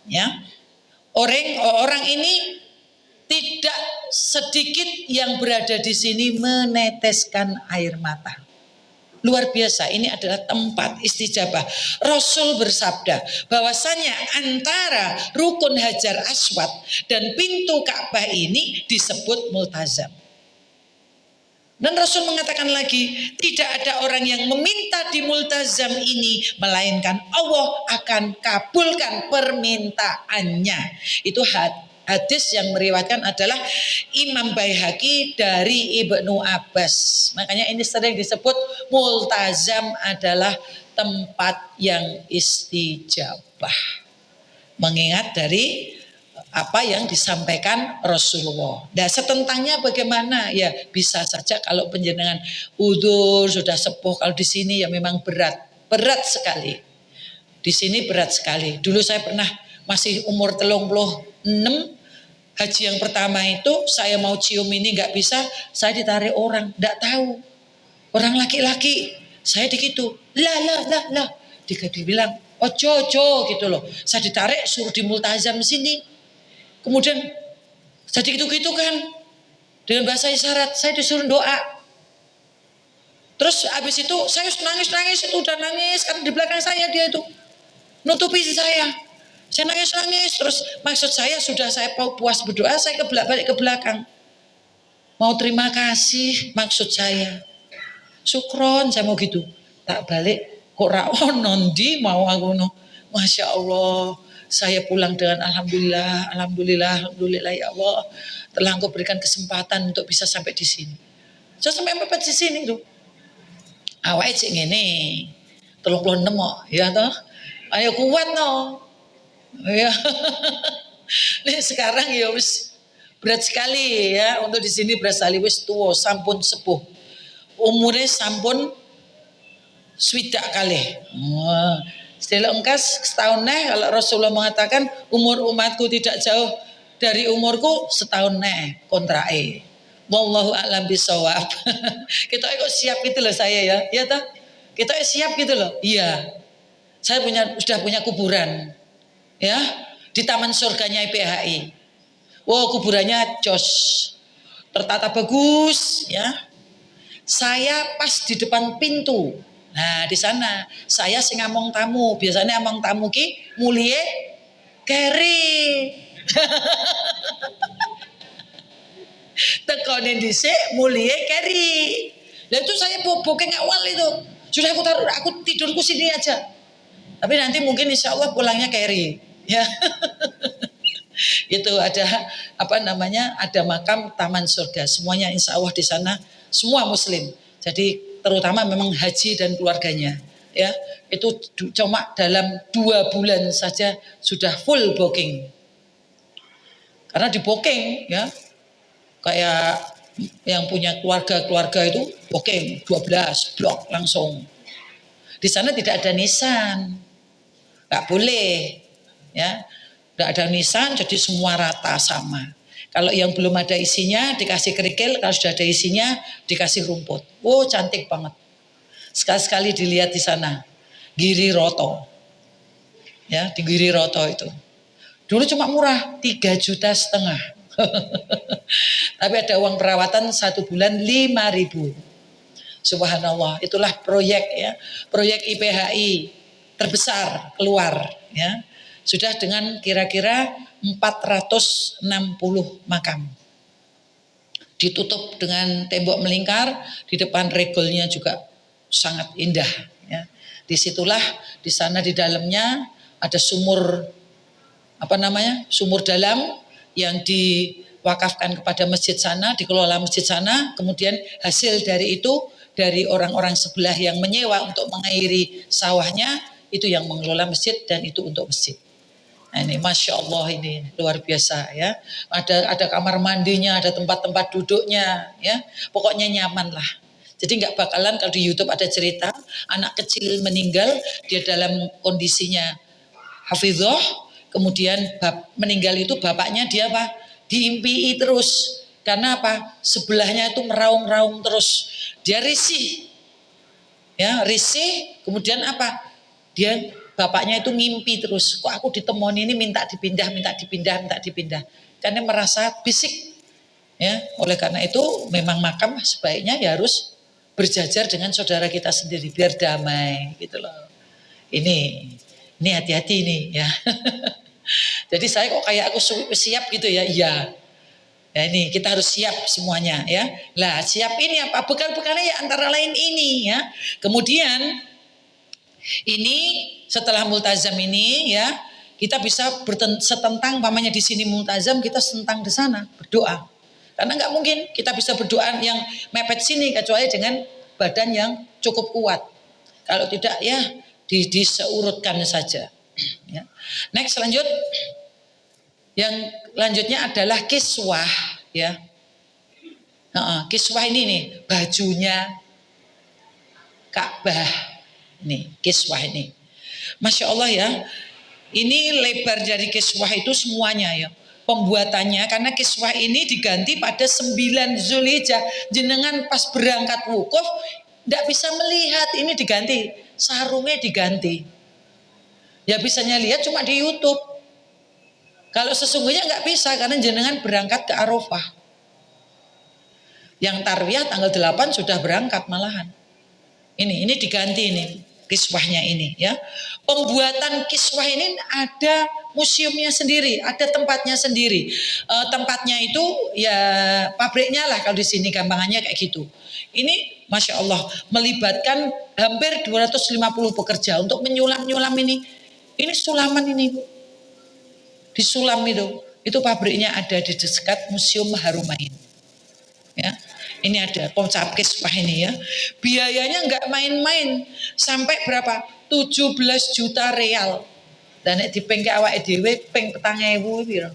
Ya, orang ini tidak sedikit yang berada di sini meneteskan air mata. Luar biasa, ini adalah tempat istijabah. Rasul bersabda bahwasanya antara rukun Hajar Aswad dan pintu Ka'bah ini disebut multazam. Dan Rasul mengatakan lagi, tidak ada orang yang meminta di multazam ini, melainkan Allah akan kabulkan permintaannya. Itu hadis yang meriwayatkan adalah Imam Baihaqi dari Ibnu Abbas. Makanya ini sering disebut multazam adalah tempat yang istijabah. Mengingat dari apa yang disampaikan Rasulullah. Nah setentangnya bagaimana? Ya bisa saja kalau penjenengan udur sudah sepuh. Kalau di sini ya memang berat sekali. Di sini berat sekali. Dulu saya pernah masih umur 36, haji yang pertama itu saya mau cium ini nggak bisa, saya ditarik orang, nggak tahu. Orang laki-laki, saya digitu, lah. Dibilang, ojo gitu loh. Saya ditarik suruh di multazam sini. Kemudian jadi gitu kan dengan bahasa isyarat saya disuruh doa. Terus habis itu saya nangis itu udah nangis karena di belakang saya dia itu nutupi saya nangis terus maksud saya sudah saya puas berdoa saya balik ke belakang mau terima kasih maksud saya syukron saya mau gitu tak balik kok nondi mau aku no Masya Allah. Saya pulang dengan alhamdulillah ya Allah telah Engkau berikan kesempatan untuk bisa sampai di sini. Saya sampai di sini tuh. Awake cek ngene. 36 kok, ya toh. Ayo kuat no. Ya. Nih sekarang ya wis berat sekali ya untuk di sini berat sekali wis tua sampun sepuh. Umurnya sampun swidak kali. Setelah engkas setahun kalau Rasulullah mengatakan umur umatku tidak jauh dari umurku setahun kontrae. Wallahu a'lam bishawab. Kita kok siap gitu loh saya ya toh? Kita siap gitu loh. Iya. Saya sudah punya kuburan. Ya, di taman surganya IPHI. Wow, kuburannya jos. Tertata bagus ya. Saya pas di depan pintu. Nah di sana saya sing ngomong tamu, biasanya ngomong tamu ki mulie keri. Tekonin dhisik mulie keri. Lah itu saya booking awal itu. Sudah aku tidurku sini aja. Tapi nanti mungkin insya Allah pulangnya keri. Ya. Itu ada ada makam taman surga. Semuanya insya Allah di sana semua muslim. Jadi terutama memang haji dan keluarganya ya itu cuma dalam 2 bulan saja sudah full booking karena di booking ya kayak yang punya keluarga itu booking 12 blok langsung di sana tidak ada nisan nggak boleh ya nggak ada nisan jadi semua rata sama. Kalau yang belum ada isinya dikasih kerikil, kalau sudah ada isinya dikasih rumput. Oh cantik banget. Sekali-sekali dilihat di sana. Giri Roto. Ya di Giri Roto itu. Dulu cuma murah 3,5 juta. Tapi ada uang perawatan 1 bulan 5.000. Subhanallah, itulah proyek ya, proyek IPHI terbesar keluar ya. Sudah dengan kira-kira 460 makam. Ditutup dengan tembok melingkar, di depan regolnya juga sangat indah ya. Disitulah di sana di dalamnya ada sumur sumur dalam yang diwakafkan kepada masjid sana, dikelola masjid sana. Kemudian hasil dari itu dari orang-orang sebelah yang menyewa untuk mengairi sawahnya, itu yang mengelola masjid dan itu untuk masjid. Nah ini Masya Allah, ini luar biasa ya. Ada kamar mandinya, ada tempat-tempat duduknya ya. Pokoknya nyaman lah. Jadi nggak bakalan kalau di YouTube ada cerita anak kecil meninggal, dia dalam kondisinya hafidhoh, kemudian meninggal itu bapaknya dia apa? Diimpii terus. Karena apa? Sebelahnya itu meraung-raung terus. Dia risih. Ya, risih, kemudian apa? Dia bapaknya itu ngimpi terus. Kok aku ditemoni ini minta dipindah. Karena merasa bisik. Ya, oleh karena itu memang makam sebaiknya ya harus berjajar dengan saudara kita sendiri biar damai gitu loh. Ini hati-hati nih ya. Jadi saya kok kayak aku siap gitu ya. Iya. Ya ini kita harus siap semuanya ya. Lah siap ini apa? Bekal-bekalnya ya antara lain ini ya. Kemudian ini setelah multazam ini ya, kita bisa setentang pamannya di sini multazam, kita setentang di sana berdoa. Karena nggak mungkin kita bisa berdoa yang mepet sini kecuali dengan badan yang cukup kuat. Kalau tidak ya diseurutkan saja. Ya. Next lanjut. Yang lanjutnya adalah kiswah ya. Kiswah ini nih bajunya Ka'bah. Nih kiswah ini. Masya Allah ya. Ini lebar dari kiswah itu semuanya ya. Pembuatannya karena kiswah ini diganti pada 9 Zulhijjah. Jenengan pas berangkat wukuf tidak bisa melihat ini diganti. Sarungnya diganti. Ya bisanya lihat cuma di YouTube. Kalau sesungguhnya nggak bisa karena jenengan berangkat ke Arafah. Yang tarwiyah tanggal 8 sudah berangkat malahan. Ini diganti ini kiswahnya ini ya. Pembuatan kiswah ini ada museumnya sendiri, ada tempatnya sendiri. Tempatnya itu ya pabriknya lah kalau di sini gampangannya kayak gitu. Ini Masya Allah melibatkan hampir 250 pekerja untuk menyulam ini. Ini sulaman ini Bu. Disulam itu pabriknya ada di dekat Museum Harumain. Ya. Ini ada konsep kiswah ini ya. Biayanya nggak main-main. Sampai berapa? 17 juta real. Dan di pengke awake dhewe peng 4.000 piro?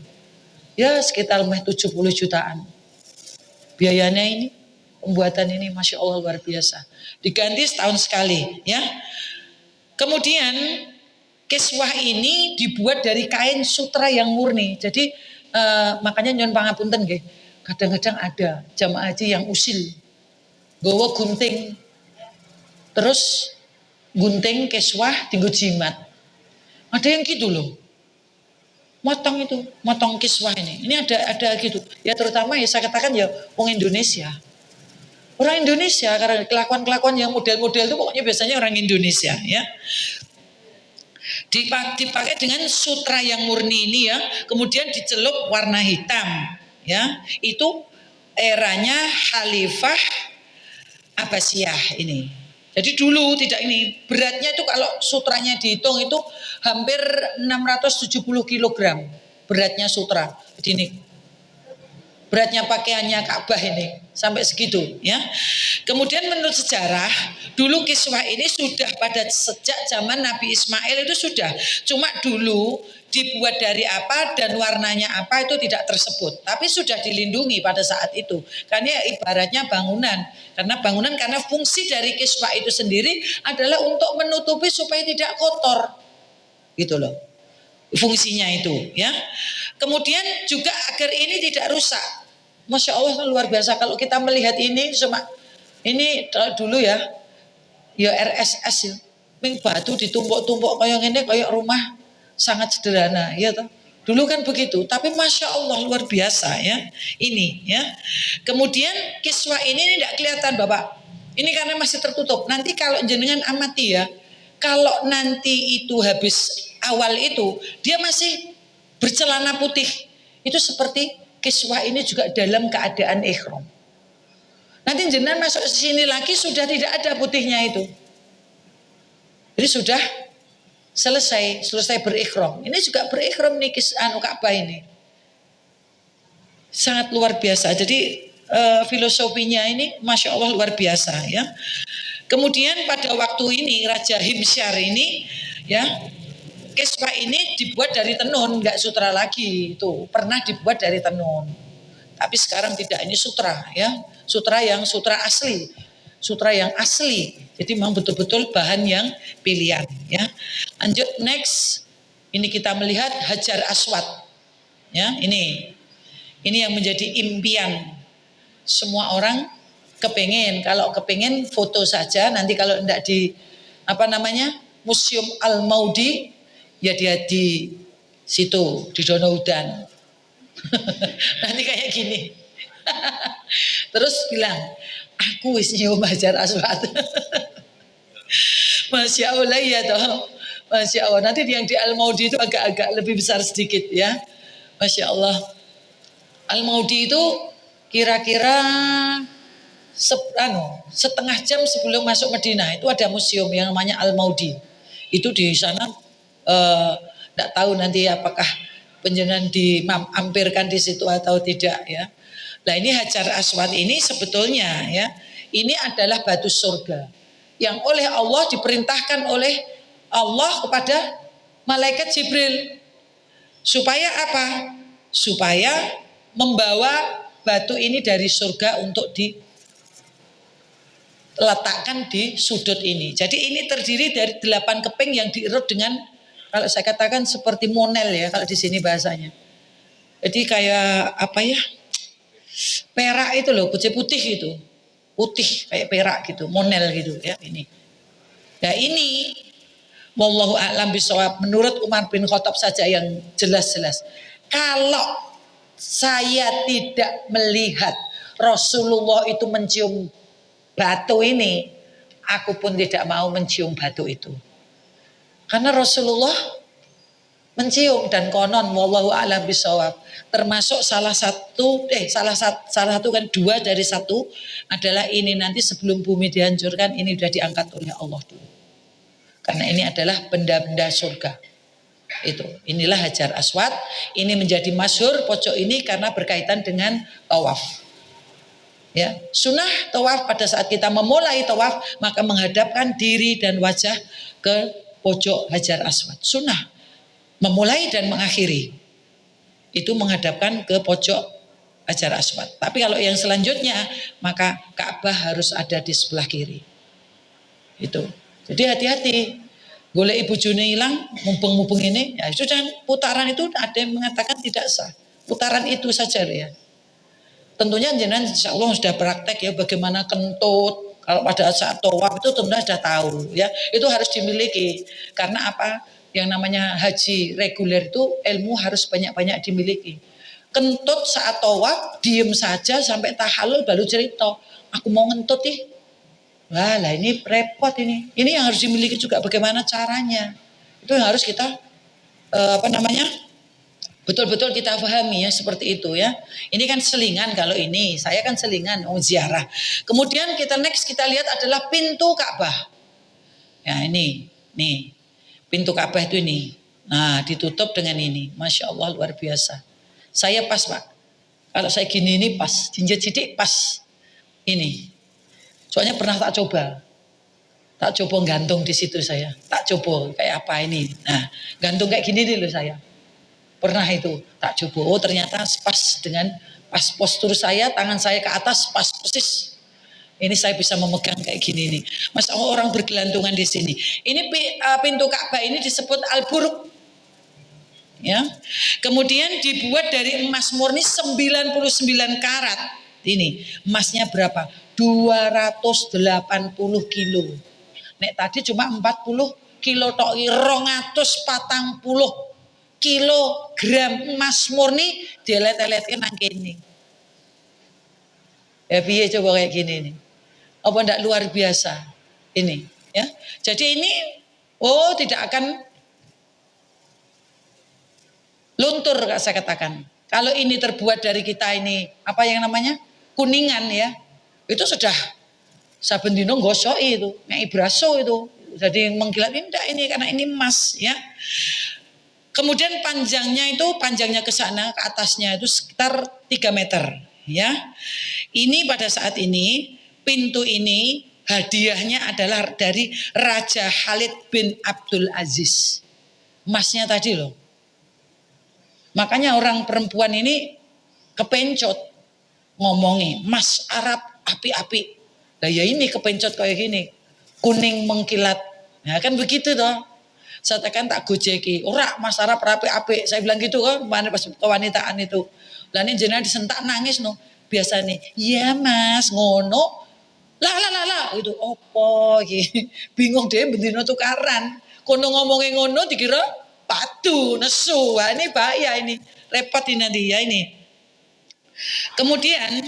Ya sekitar 70 jutaan. Biayanya ini pembuatan ini Masya Allah luar biasa. Diganti setahun sekali ya. Kemudian kiswah ini dibuat dari kain sutra yang murni. Jadi makanya nyon pangapunten nggih. Kadang-kadang ada jamaah haji yang usil. Gowo gunting. Terus gunting kiswah tinggu jimat. Ada yang gitu loh. Motong kiswah ini. Ini ada gitu. Ya terutama ya saya katakan ya orang Indonesia. Orang Indonesia karena kelakuan-kelakuan yang model-model itu pokoknya biasanya orang Indonesia ya. Dipakai dengan sutra yang murni ini ya, kemudian dicelup warna hitam ya. Itu eranya Khalifah Abbasiyah ini. Jadi dulu tidak ini beratnya itu kalau sutranya dihitung itu hampir 670 kg beratnya sutra. Jadi ini beratnya pakaiannya Ka'bah ini sampai segitu ya. Kemudian menurut sejarah dulu kiswah ini sudah pada sejak zaman Nabi Ismail itu sudah, cuma dulu dibuat dari apa dan warnanya apa itu tidak tersebut, tapi sudah dilindungi pada saat itu karena ibaratnya bangunan, karena fungsi dari kiswah itu sendiri adalah untuk menutupi supaya tidak kotor gitu loh fungsinya itu ya. Kemudian juga agar ini tidak rusak. Masya Allah luar biasa kalau kita melihat ini cuma ini dulu ya RSS ya, ming batu ditumpuk-tumpuk kayak gini kayak rumah sangat sederhana ya toh. Dulu kan begitu, tapi Masya Allah luar biasa ya ini ya. Kemudian kiswah ini tidak kelihatan Bapak. Ini karena masih tertutup. Nanti kalau jenengan amati ya, kalau nanti itu habis awal itu, dia masih bercelana putih. Itu seperti kiswah ini juga dalam keadaan ihram. Nanti jenengan masuk ke sini lagi sudah tidak ada putihnya itu. Jadi sudah selesai berikhram. Ini juga berikhram nih Ka'bah ini. Sangat luar biasa. Jadi filosofinya ini Masya Allah luar biasa ya. Kemudian pada waktu ini Raja Himsyar ini ya, kiswah ini dibuat dari tenun, nggak sutra lagi. Itu pernah dibuat dari tenun. Tapi sekarang tidak, ini sutra ya. Sutra yang asli. Sutra yang asli. Jadi memang betul-betul bahan yang pilihan ya. Lanjut next. Ini kita melihat Hajar Aswad. Ya, ini yang menjadi impian semua orang. Kalau kepengen foto saja, nanti kalau tidak di Museum Al-Maudi ya dia di situ di Danau Udan. Nanti kayak gini. Terus bilang, aku wis nyium Hajar Aswad. Masya Allah ya toh. Masya Allah. Nanti yang di Al-Maudi itu agak-agak lebih besar sedikit ya. Masya Allah. Al-Maudi itu kira-kira setengah jam sebelum masuk Madinah itu ada museum yang namanya Al-Maudi. Itu di sana tidak tahu nanti apakah penjenengan diampirkan di situ atau tidak ya. Nah ini Hajar Aswad ini sebetulnya ya, ini adalah batu surga yang oleh Allah diperintahkan oleh Allah kepada malaikat Jibril supaya apa? Supaya membawa batu ini dari surga untuk diletakkan di sudut ini. Jadi ini terdiri dari 8 keping yang diurut dengan, kalau saya katakan seperti monel ya kalau di sini bahasanya. Jadi kayak apa ya? Perak itu loh, putih itu. Putih kayak perak gitu, monel gitu ya ini. Nah ini wallahu a'lam bishawab, menurut Umar bin Khattab saja yang jelas-jelas. Kalau saya tidak melihat Rasulullah itu mencium batu ini, aku pun tidak mau mencium batu itu. Karena Rasulullah mencium, dan konon wallahu a'lam bishawab termasuk salah satu kan 2 dari 1 adalah ini nanti sebelum bumi dihancurkan ini sudah diangkat oleh Allah dulu. Karena ini adalah benda-benda surga. Inilah Hajar Aswad. Ini menjadi masyhur pojok ini karena berkaitan dengan tawaf. Ya, sunnah tawaf pada saat kita memulai tawaf maka menghadapkan diri dan wajah ke pojok Hajar Aswad. Sunnah memulai dan mengakhiri itu menghadapkan ke pojok Hajar Aswad. Tapi kalau yang selanjutnya maka Ka'bah harus ada di sebelah kiri. Itu. Jadi hati-hati. Boleh ibu Juni hilang, mumpung ini, ya sudah putaran itu ada yang mengatakan tidak sah. Putaran itu saja ya. Tentunya jenengan insya Allah sudah praktek ya bagaimana kentut. Kalau pada saat tawaf itu tentunya sudah tahu ya. Itu harus dimiliki. Karena apa? Yang namanya haji reguler itu ilmu harus banyak-banyak dimiliki. Kentut saat tawaf diem saja sampai tahallul baru cerita. Aku mau ngentut nih. Wah lah ini repot ini. Ini yang harus dimiliki juga bagaimana caranya. Itu yang harus kita betul-betul kita pahami ya seperti itu ya. Ini kan selingan kalau ini. Saya kan selingan ziarah. Kemudian kita lihat adalah pintu Ka'bah. Ya ini. Nih. Pintu Ka'bah itu ini. Nah ditutup dengan ini. Masya Allah luar biasa. Saya pas Pak. Kalau saya gini ini pas. Jinjit sidik pas. Ini. Soalnya pernah tak coba gantung di situ saya. Tak coba kayak apa ini. Nah, gantung kayak gini dulu saya. Pernah itu tak coba. Oh ternyata pas dengan pas postur saya, tangan saya ke atas pas persis. Ini saya bisa memegang kayak gini nih. Mas orang bergelantungan di sini. Ini pintu Ka'bah ini disebut Al-Buruk. Ya. Kemudian dibuat dari emas murni 99 karat. Ini emasnya berapa? 280 kilo. Nek tadi cuma 40 kilo tok, 240 kilogram emas murni dielet-eletke nang kene. Ya piye coba kayak gini nih. Apa enggak luar biasa ini, ya. Jadi ini tidak akan luntur, saya katakan. Kalau ini terbuat dari kita ini apa yang namanya kuningan, ya, itu sudah saben dino gosoi itu, ngei braso itu, jadi mengkilat. Enggak, ini karena ini emas, ya. Kemudian panjangnya ke sana, ke atasnya itu sekitar 3 meter, ya. Ini pada saat ini pintu ini hadiahnya adalah dari Raja Khalid bin Abdul Aziz. Emasnya tadi loh. Makanya orang perempuan ini kepencot ngomongi emas Arab api-api. Lah ya ini kepencot kayak gini, kuning mengkilat. Ya kan begitu toh. Saya tekan tak gojeki, ora Mas Arab api-api. Saya bilang gitu kan, pas kewanitaan itu. Lah ini jenengan disentak nangis no. Biasa nih, iya Mas, ngono. Lah itu opo iki. Bingung deh bendino tukaran. Kono ngomongin ngono dikira padu, nesu. Wah, ini bahaya ini. Repot ini nanti ya ini. Kemudian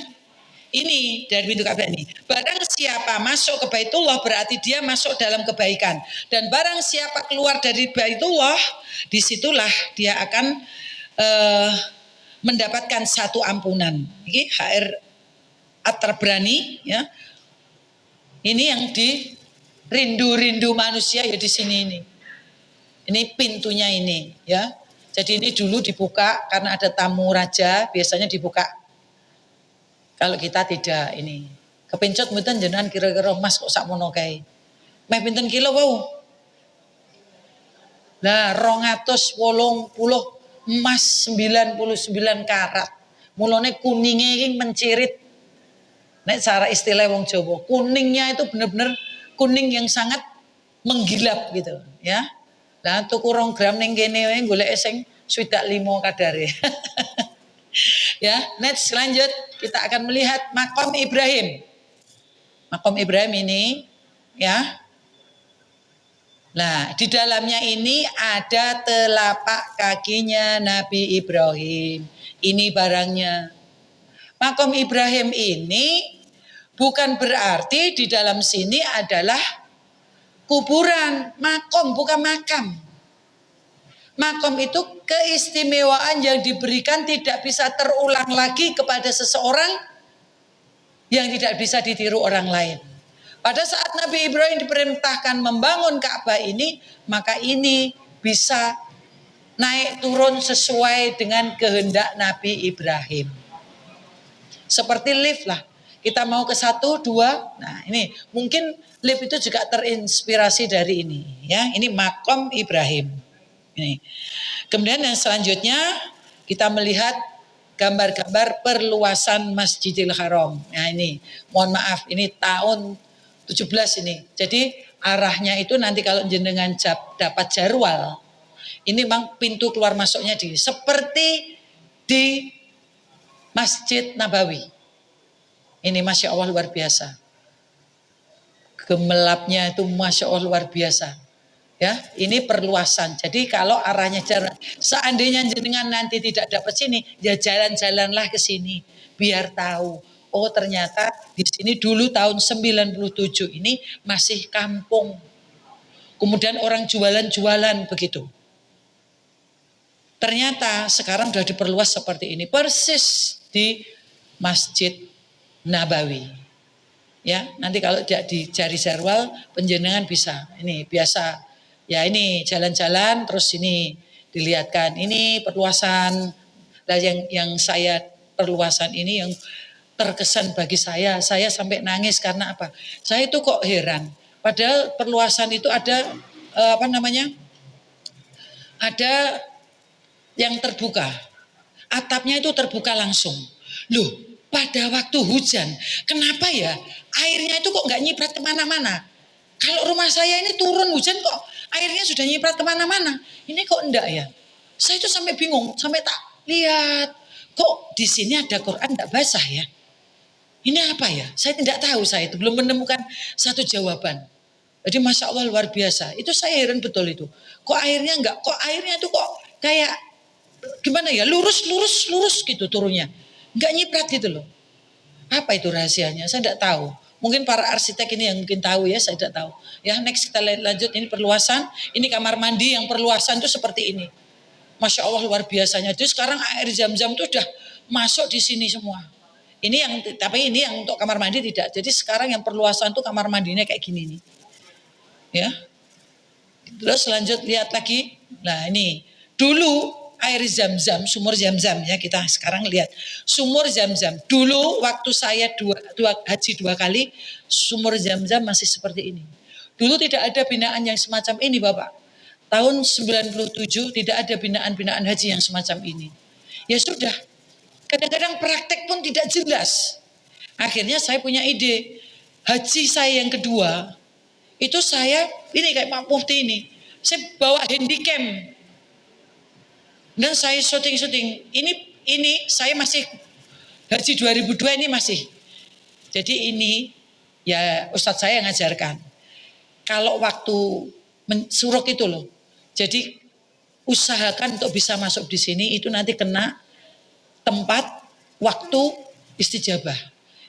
ini dari pintu Ka'bah ini. Barang siapa masuk ke Baitullah berarti dia masuk dalam kebaikan. Dan barang siapa keluar dari Baitullah, disitulah dia akan mendapatkan satu ampunan. Ini HR At-Tabrani, ya. Ini yang di rindu manusia ya di sini ini. Ini pintunya ini, ya. Jadi ini dulu dibuka karena ada tamu raja, biasanya dibuka. Kalau kita tidak ini. Kepencot mboten jenengan kira-kira Mas kok sakmono kae. Meh pinten kilo wau? Lah 280 emas 99 karat. Mulane kuningnya ini mencirit. Nek cara istilah wong Jawa, kuningnya itu benar-benar kuning yang sangat menggilap gitu, ya. Lah tuku 2 gram ning kene wae golek sing 25 kadare. Ya, next lanjut kita akan melihat Makom Ibrahim. Makom Ibrahim ini, ya. Nah, di dalamnya ini ada telapak kakinya Nabi Ibrahim. Ini barangnya. Makom Ibrahim ini bukan berarti di dalam sini adalah kuburan. Makom bukan makam. Makom itu keistimewaan yang diberikan tidak bisa terulang lagi kepada seseorang yang tidak bisa ditiru orang lain. Pada saat Nabi Ibrahim diperintahkan membangun Ka'bah ini, maka ini bisa naik turun sesuai dengan kehendak Nabi Ibrahim. Seperti lift lah. Kita mau ke 1, 2. Nah ini mungkin lift itu juga terinspirasi dari ini. Ya, ini Makom Ibrahim. Ini. Kemudian yang selanjutnya kita melihat gambar-gambar perluasan Masjidil Haram. Nah ini, mohon maaf, ini tahun 17 ini. Jadi arahnya itu nanti kalau jenengan dapat jarwal, ini memang pintu keluar masuknya seperti di Masjid Nabawi. Ini Masya Allah luar biasa. Gemelapnya itu Masya Allah luar biasa. Ya, ini perluasan. Jadi kalau arahnya jalan, seandainya jenengan nanti tidak dapat sini, ya jalan-jalanlah ke sini biar tahu. Oh ternyata di sini dulu tahun 97 ini masih kampung. Kemudian orang jualan-jualan begitu. Ternyata sekarang sudah diperluas seperti ini, persis di Masjid Nabawi. Ya, nanti kalau di Jari Jarwal penjenengan bisa. Ini biasa. Ya ini jalan-jalan terus ini dilihatkan. Ini perluasan. Nah, yang saya perluasan ini yang terkesan bagi saya sampai nangis karena apa? Saya itu kok heran. Padahal perluasan itu ada ada yang terbuka. Atapnya itu terbuka langsung. Loh, pada waktu hujan, kenapa ya airnya itu kok nggak nyiprat kemana-mana? Kalau rumah saya ini turun hujan kok airnya sudah nyiprat kemana-mana. Ini kok enggak ya? Saya itu sampai bingung, sampai tak lihat. Kok di sini ada Quran enggak basah ya? Ini apa ya? Saya tidak tahu, saya itu belum menemukan satu jawaban. Jadi Masya Allah luar biasa. Itu saya heran betul itu. Kok airnya itu kok kayak gimana ya? Lurus gitu turunnya. Enggak nyiprat gitu loh. Apa itu rahasianya? Saya tidak tahu. Mungkin para arsitek ini yang mungkin tahu ya, saya tidak tahu. Ya, next kita lanjut, ini perluasan. Ini kamar mandi yang perluasan itu seperti ini. Masya Allah luar biasanya. Jadi sekarang air zam-zam itu udah masuk di sini semua. Ini yang, tapi ini yang untuk kamar mandi tidak. Jadi sekarang yang perluasan itu kamar mandinya kayak gini nih. Ya. Terus lanjut lihat lagi. Nah ini dulu air zam-zam, sumur zam-zam ya, kita sekarang lihat sumur zam-zam. Dulu waktu saya haji 2 kali, sumur zam-zam masih seperti ini. Dulu tidak ada binaan yang semacam ini Bapak. Tahun 97 tidak ada binaan-binaan haji yang semacam ini. Ya sudah, kadang-kadang praktek pun tidak jelas. Akhirnya saya punya ide, haji saya yang kedua, itu saya, ini kayak Pak Mufti ini, saya bawa handycam. Dan saya syuting-syuting, ini saya masih, haji 2002 ini masih. Jadi ini, ya Ustadz saya ngajarkan. Kalau waktu suruk itu loh, jadi usahakan untuk bisa masuk di sini itu nanti kena tempat waktu istijabah.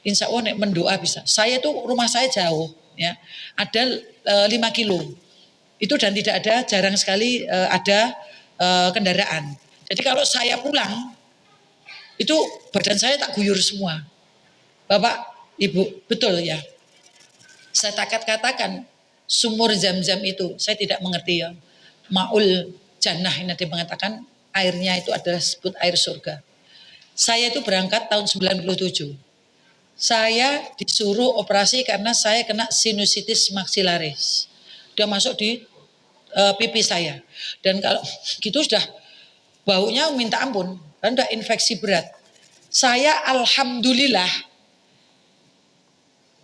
Insya Allah nek mendoa bisa. Saya tuh rumah saya jauh ya, ada 5 kilo. Itu dan tidak ada, jarang sekali ada kendaraan. Jadi kalau saya pulang itu badan saya tak guyur semua. Bapak, Ibu, betul ya. Saya katakan sumur zam-zam itu saya tidak mengerti ya. Ma'ul jannah ini nanti mengatakan airnya itu adalah sebut air surga. Saya itu berangkat tahun 97. Saya disuruh operasi karena saya kena sinusitis maksilaris. Dia masuk di pipi saya. Dan kalau gitu sudah baunya minta ampun. Dan sudah infeksi berat. Saya alhamdulillah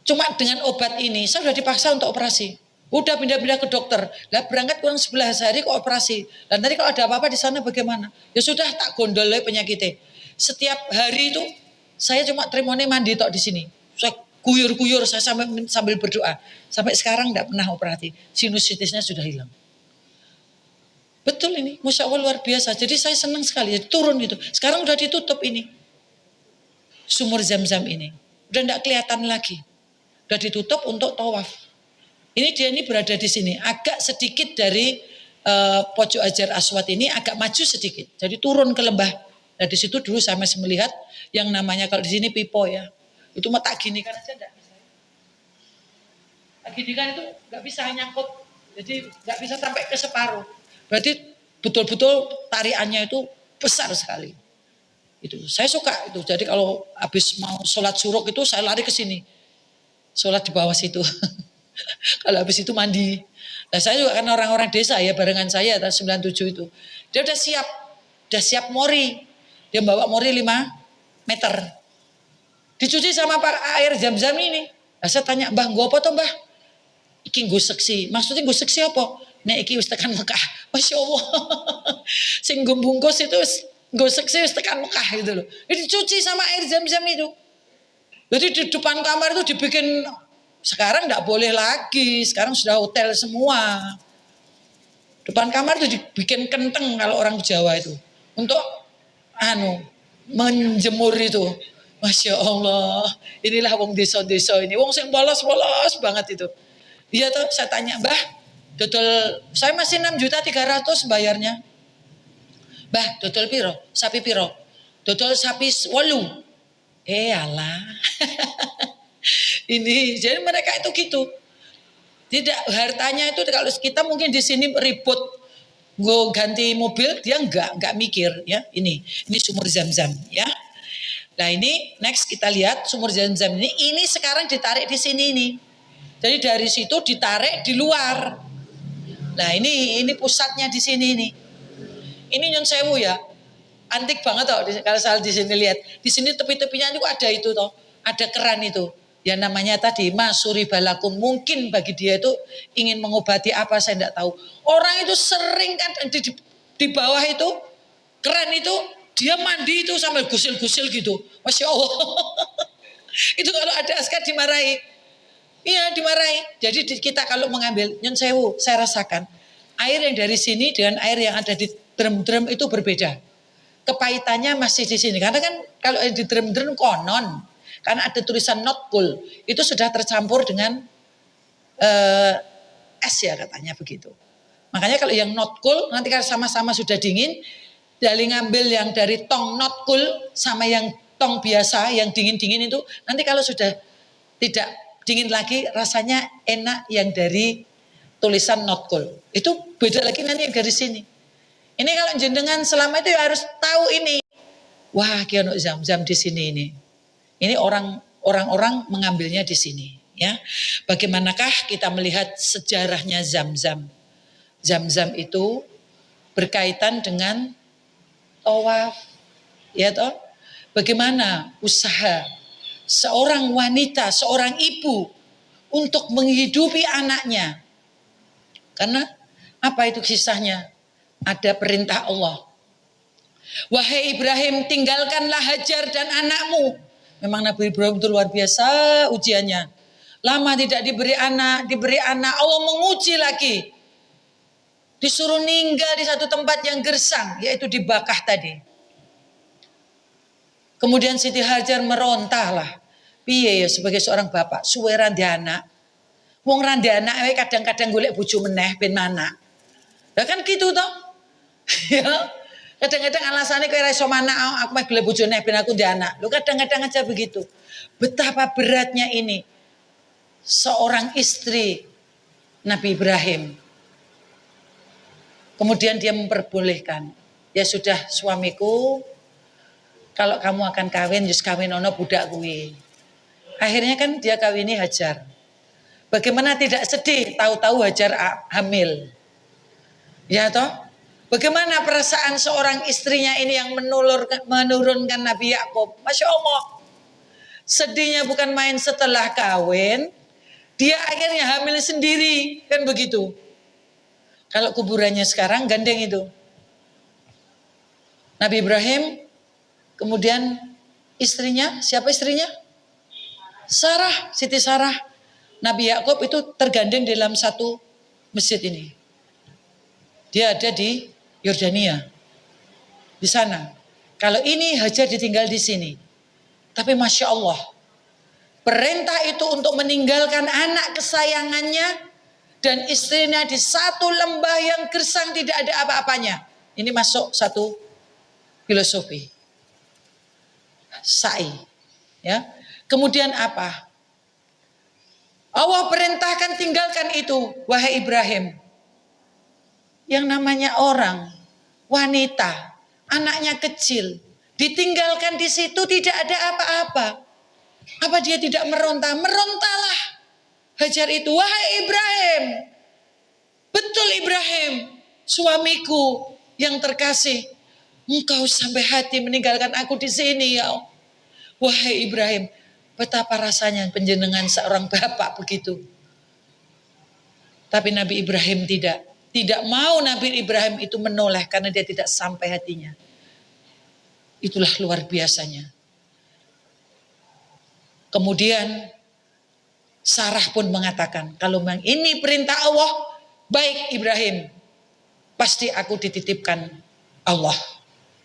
cuma dengan obat ini saya sudah dipaksa untuk operasi. Udah pindah-pindah ke dokter. Lah berangkat kurang 11 hari ke operasi. Dan tadi kalau ada apa-apa di sana bagaimana? Ya sudah tak gondol penyakitnya. Setiap hari itu saya cuma terimone mandi tok di sini. Saya guyur-guyur, saya sambil berdoa. Sampai sekarang enggak pernah operasi. Sinusitisnya sudah hilang. Betul ini, Masya Allah luar biasa. Jadi saya senang sekali, jadi turun gitu. Sekarang udah ditutup ini. Sumur zam-zam ini. Udah enggak kelihatan lagi. Udah ditutup untuk tawaf. Ini dia ini berada di sini, agak sedikit dari pojok Hajar Aswad ini agak maju sedikit. Jadi turun ke lembah. Nah di situ dulu saya masih melihat yang namanya kalau di sini pipo ya. Itu mah tak gini kan aja enggak bisa. Tak gini kan itu enggak bisa nyangkut. Jadi enggak bisa sampai ke separuh. Berarti betul-betul tariannya itu besar sekali. Itu saya suka itu. Jadi kalau habis mau sholat syuruk itu saya lari ke sini. Sholat di bawah situ. Kalau habis itu mandi. Nah saya juga kan orang-orang desa ya barengan saya tahun 97 itu. Dia udah siap mori. Dia bawa mori 5 meter. Dicuci sama air zam-zam ini. Nah, saya tanya, "Mbah, nggo apa toh, Mbah?" "Iki nggo seksi." "Maksudnya nggo seksi apa?" "Nek iki wis tekan Mekah." Masya Allah. Sing nggo bungkus itu nggo seksi wis tekan Mekah gitu loh. Ini dicuci sama air zam-zam itu. Jadi di depan kamar itu dibikin. Sekarang enggak boleh lagi, sekarang sudah hotel semua. Depan kamar itu dibikin kenteng kalau orang Jawa itu. Untuk menjemur itu. Masya Allah, inilah wong desa-desa ini. Wong sing bolos-bolos banget itu. Iya tuh, saya tanya, "Mbah, dodol saya masih 6.300.000 bayarnya." "Mbah, dodol piro? Sapi piro?" "Dodol sapi 8." Alah. Ini jadi mereka itu gitu. Tidak hartanya itu kalau kita mungkin di sini ribut gue ganti mobil, dia enggak mikir ya. Ini sumur zam-zam ya. Nah ini next kita lihat sumur zam-zam ini sekarang ditarik di sini nih. Jadi dari situ ditarik di luar. Nah ini pusatnya di sini nih. Ini Nyun Sewu ya. Antik banget toh kalau saya di sini lihat. Di sini tepi-tepinya juga ada itu toh. Ada keran itu. Ya namanya tadi masuri balakun, mungkin bagi dia itu ingin mengobati apa saya tidak tahu. Orang itu sering kan di bawah itu keran itu dia mandi itu sambil gusil-gusil gitu. Masya Allah. Itu kalau ada askar dimarahi. Iya dimarahi. Jadi kita kalau mengambil Nyun Sewu, saya rasakan air yang dari sini dengan air yang ada di drum-drum itu berbeda. Kepahitannya masih di sini. Karena kan kalau di drum-drum konon Karena ada tulisan not cool, itu sudah tercampur dengan es ya katanya begitu. Makanya kalau yang not cool nanti kalau sama-sama sudah dingin, dari ngambil yang dari tong not cool sama yang tong biasa yang dingin-dingin itu, nanti kalau sudah tidak dingin lagi rasanya enak yang dari tulisan not cool. Itu beda lagi nanti yang dari sini. Ini kalau jenengan selama itu ya harus tahu ini. Wah, kiono zam-zam di sini ini. Ini orang-orang mengambilnya di sini, ya. Bagaimanakah kita melihat sejarahnya Zam-Zam? Zam-Zam itu berkaitan dengan tawaf, ya toh. Bagaimana usaha seorang wanita, seorang ibu untuk menghidupi anaknya? Karena apa itu kisahnya? Ada perintah Allah. Wahai Ibrahim, tinggalkanlah Hajar dan anakmu. Memang Nabi Ibrahim itu luar biasa ujiannya. Lama tidak diberi anak, Allah menguji lagi. Disuruh ninggal di satu tempat yang gersang, yaitu di Bakah tadi. Kemudian Siti Hajar merontahlah. Piye ya sebagai seorang bapak, suwe randi anak. Wong randi anak kadang-kadang golek bojo meneh ben mana. Lah kan gitu toh. Ya. Kadang-kadang alasannya kayak iso mana aku mah golek bojone ben aku ndek anak. Lu kadang-kadang aja begitu. Betapa beratnya ini seorang istri Nabi Ibrahim. Kemudian dia memperbolehkan, ya sudah suamiku, kalau kamu akan kawin, just kawin ono budak kuwi. Akhirnya kan dia kawini Hajar. Bagaimana tidak sedih tahu-tahu Hajar hamil. Ya toh? Bagaimana perasaan seorang istrinya ini yang menurunkan Nabi Yakub? Masya Allah. Sedihnya bukan main setelah kawin. Dia akhirnya hamil sendiri. Kan begitu. Kalau kuburannya sekarang gandeng itu. Nabi Ibrahim. Kemudian istrinya. Siapa istrinya? Sarah. Siti Sarah. Nabi Yakub itu tergandeng dalam satu masjid ini. Dia ada di Yordania, di sana. Kalau ini Hajar ditinggal di sini. Tapi Masya Allah, perintah itu untuk meninggalkan anak kesayangannya dan istrinya di satu lembah yang gersang tidak ada apa-apanya. Ini masuk satu filosofi. Sa'i. Ya. Kemudian apa? Allah perintahkan tinggalkan itu, wahai Ibrahim. Yang namanya orang, wanita, anaknya kecil, ditinggalkan di situ tidak ada apa-apa. Apa dia tidak meronta? Merontalah Hajar itu, wahai Ibrahim, betul Ibrahim, suamiku yang terkasih, engkau sampai hati meninggalkan aku di sini ya. Wahai Ibrahim, betapa rasanya penjenengan seorang bapak begitu. Tapi Nabi Ibrahim tidak mau Nabi Ibrahim itu menoleh karena dia tidak sampai hatinya. Itulah luar biasanya. Kemudian Sarah pun mengatakan, kalau memang ini perintah Allah, baik Ibrahim, pasti aku dititipkan Allah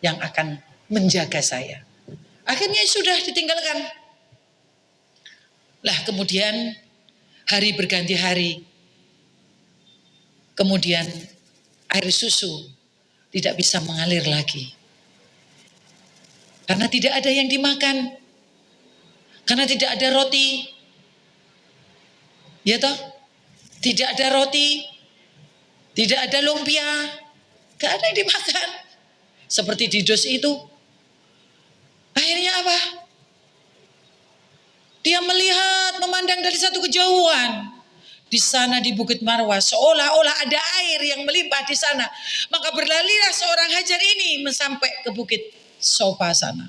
yang akan menjaga saya. Akhirnya sudah ditinggalkan. Lah kemudian hari berganti hari. Kemudian air susu tidak bisa mengalir lagi. Karena tidak ada yang dimakan. Karena tidak ada roti. Ya toh? Tidak ada roti. Tidak ada lumpia. Gak ada yang dimakan. Seperti di dos itu. Akhirnya apa? Dia melihat, memandang dari satu kejauhan. Di sana di Bukit Marwah seolah-olah ada air yang melimpah di sana. Maka berlarilah seorang Hajar ini sampai ke Bukit Sofa sana.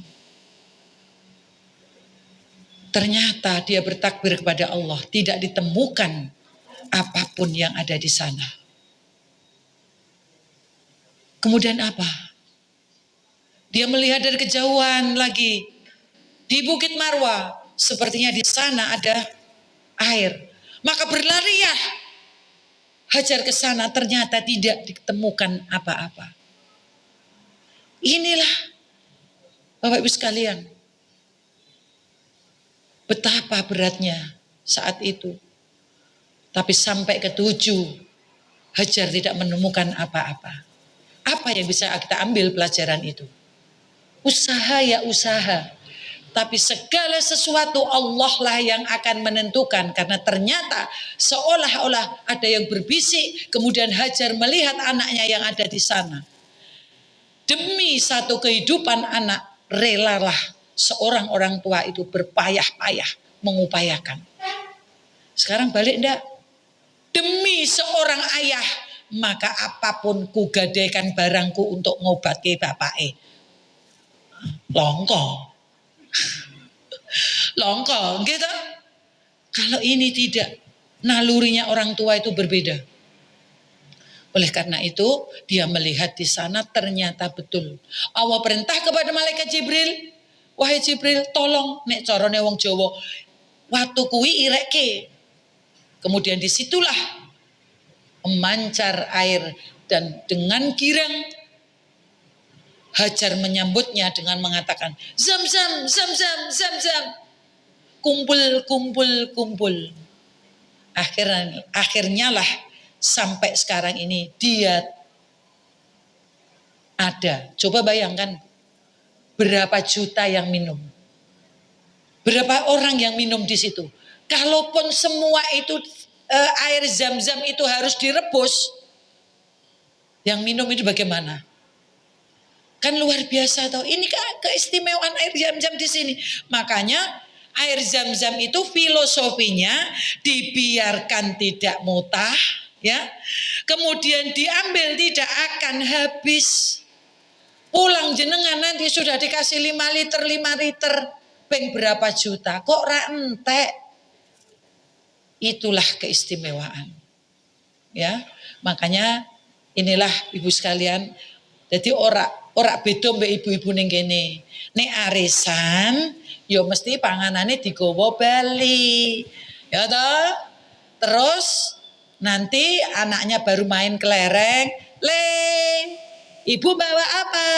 Ternyata dia bertakbir kepada Allah, tidak ditemukan apapun yang ada di sana. Kemudian apa? Dia melihat dari kejauhan lagi di Bukit Marwah, sepertinya di sana ada air. Maka berlarilah Hajar ke sana, ternyata tidak ditemukan apa-apa. Inilah Bapak Ibu sekalian, Betapa beratnya saat itu. Tapi sampai ke 7, Hajar tidak menemukan apa-apa. Apa yang bisa kita ambil pelajaran itu? Usaha ya usaha. Tapi segala sesuatu Allah lah yang akan menentukan. Karena ternyata seolah-olah ada yang berbisik. Kemudian Hajar melihat anaknya yang ada di sana. Demi satu kehidupan anak, relalah seorang orang tua itu berpayah-payah mengupayakan. Sekarang balik enggak? Demi seorang ayah, maka apapun ku gadaikan barangku untuk ngobati bapake. Longko. Longko, gitu. Kalau ini tidak, nalurinya orang tua itu berbeda. Oleh karena itu, dia melihat di sana ternyata betul. Allah perintah kepada malaikat Jibril, wahai Jibril, tolong nek corone wong Jawa, watu kuwi ireke. Kemudian disitulah memancar air dan dengan girang Hajar menyambutnya dengan mengatakan, Zam-zam, zam-zam, zam-zam. Kumpul, kumpul, kumpul. Akhirnya lah sampai sekarang ini dia ada. Coba bayangkan berapa juta yang minum. Berapa orang yang minum di situ. Kalaupun semua itu air zam-zam itu harus direbus, yang minum itu bagaimana? Kan luar biasa toh. Ini keistimewaan air zam-zam di sini. Makanya air zam-zam itu filosofinya dibiarkan tidak mutah, ya. Kemudian diambil tidak akan habis. Pulang jenengan nanti sudah dikasih 5 liter, 5 liter. Peng berapa juta? Kok ra entek? Itulah keistimewaan. Ya. Makanya inilah ibu sekalian. Jadi ora beda mbek ibu-ibu ning kene. Nek arisan ya mesti panganane digawa bali. Ya toh? Terus nanti anaknya baru main kelereng, "Le, ibu bawa apa?"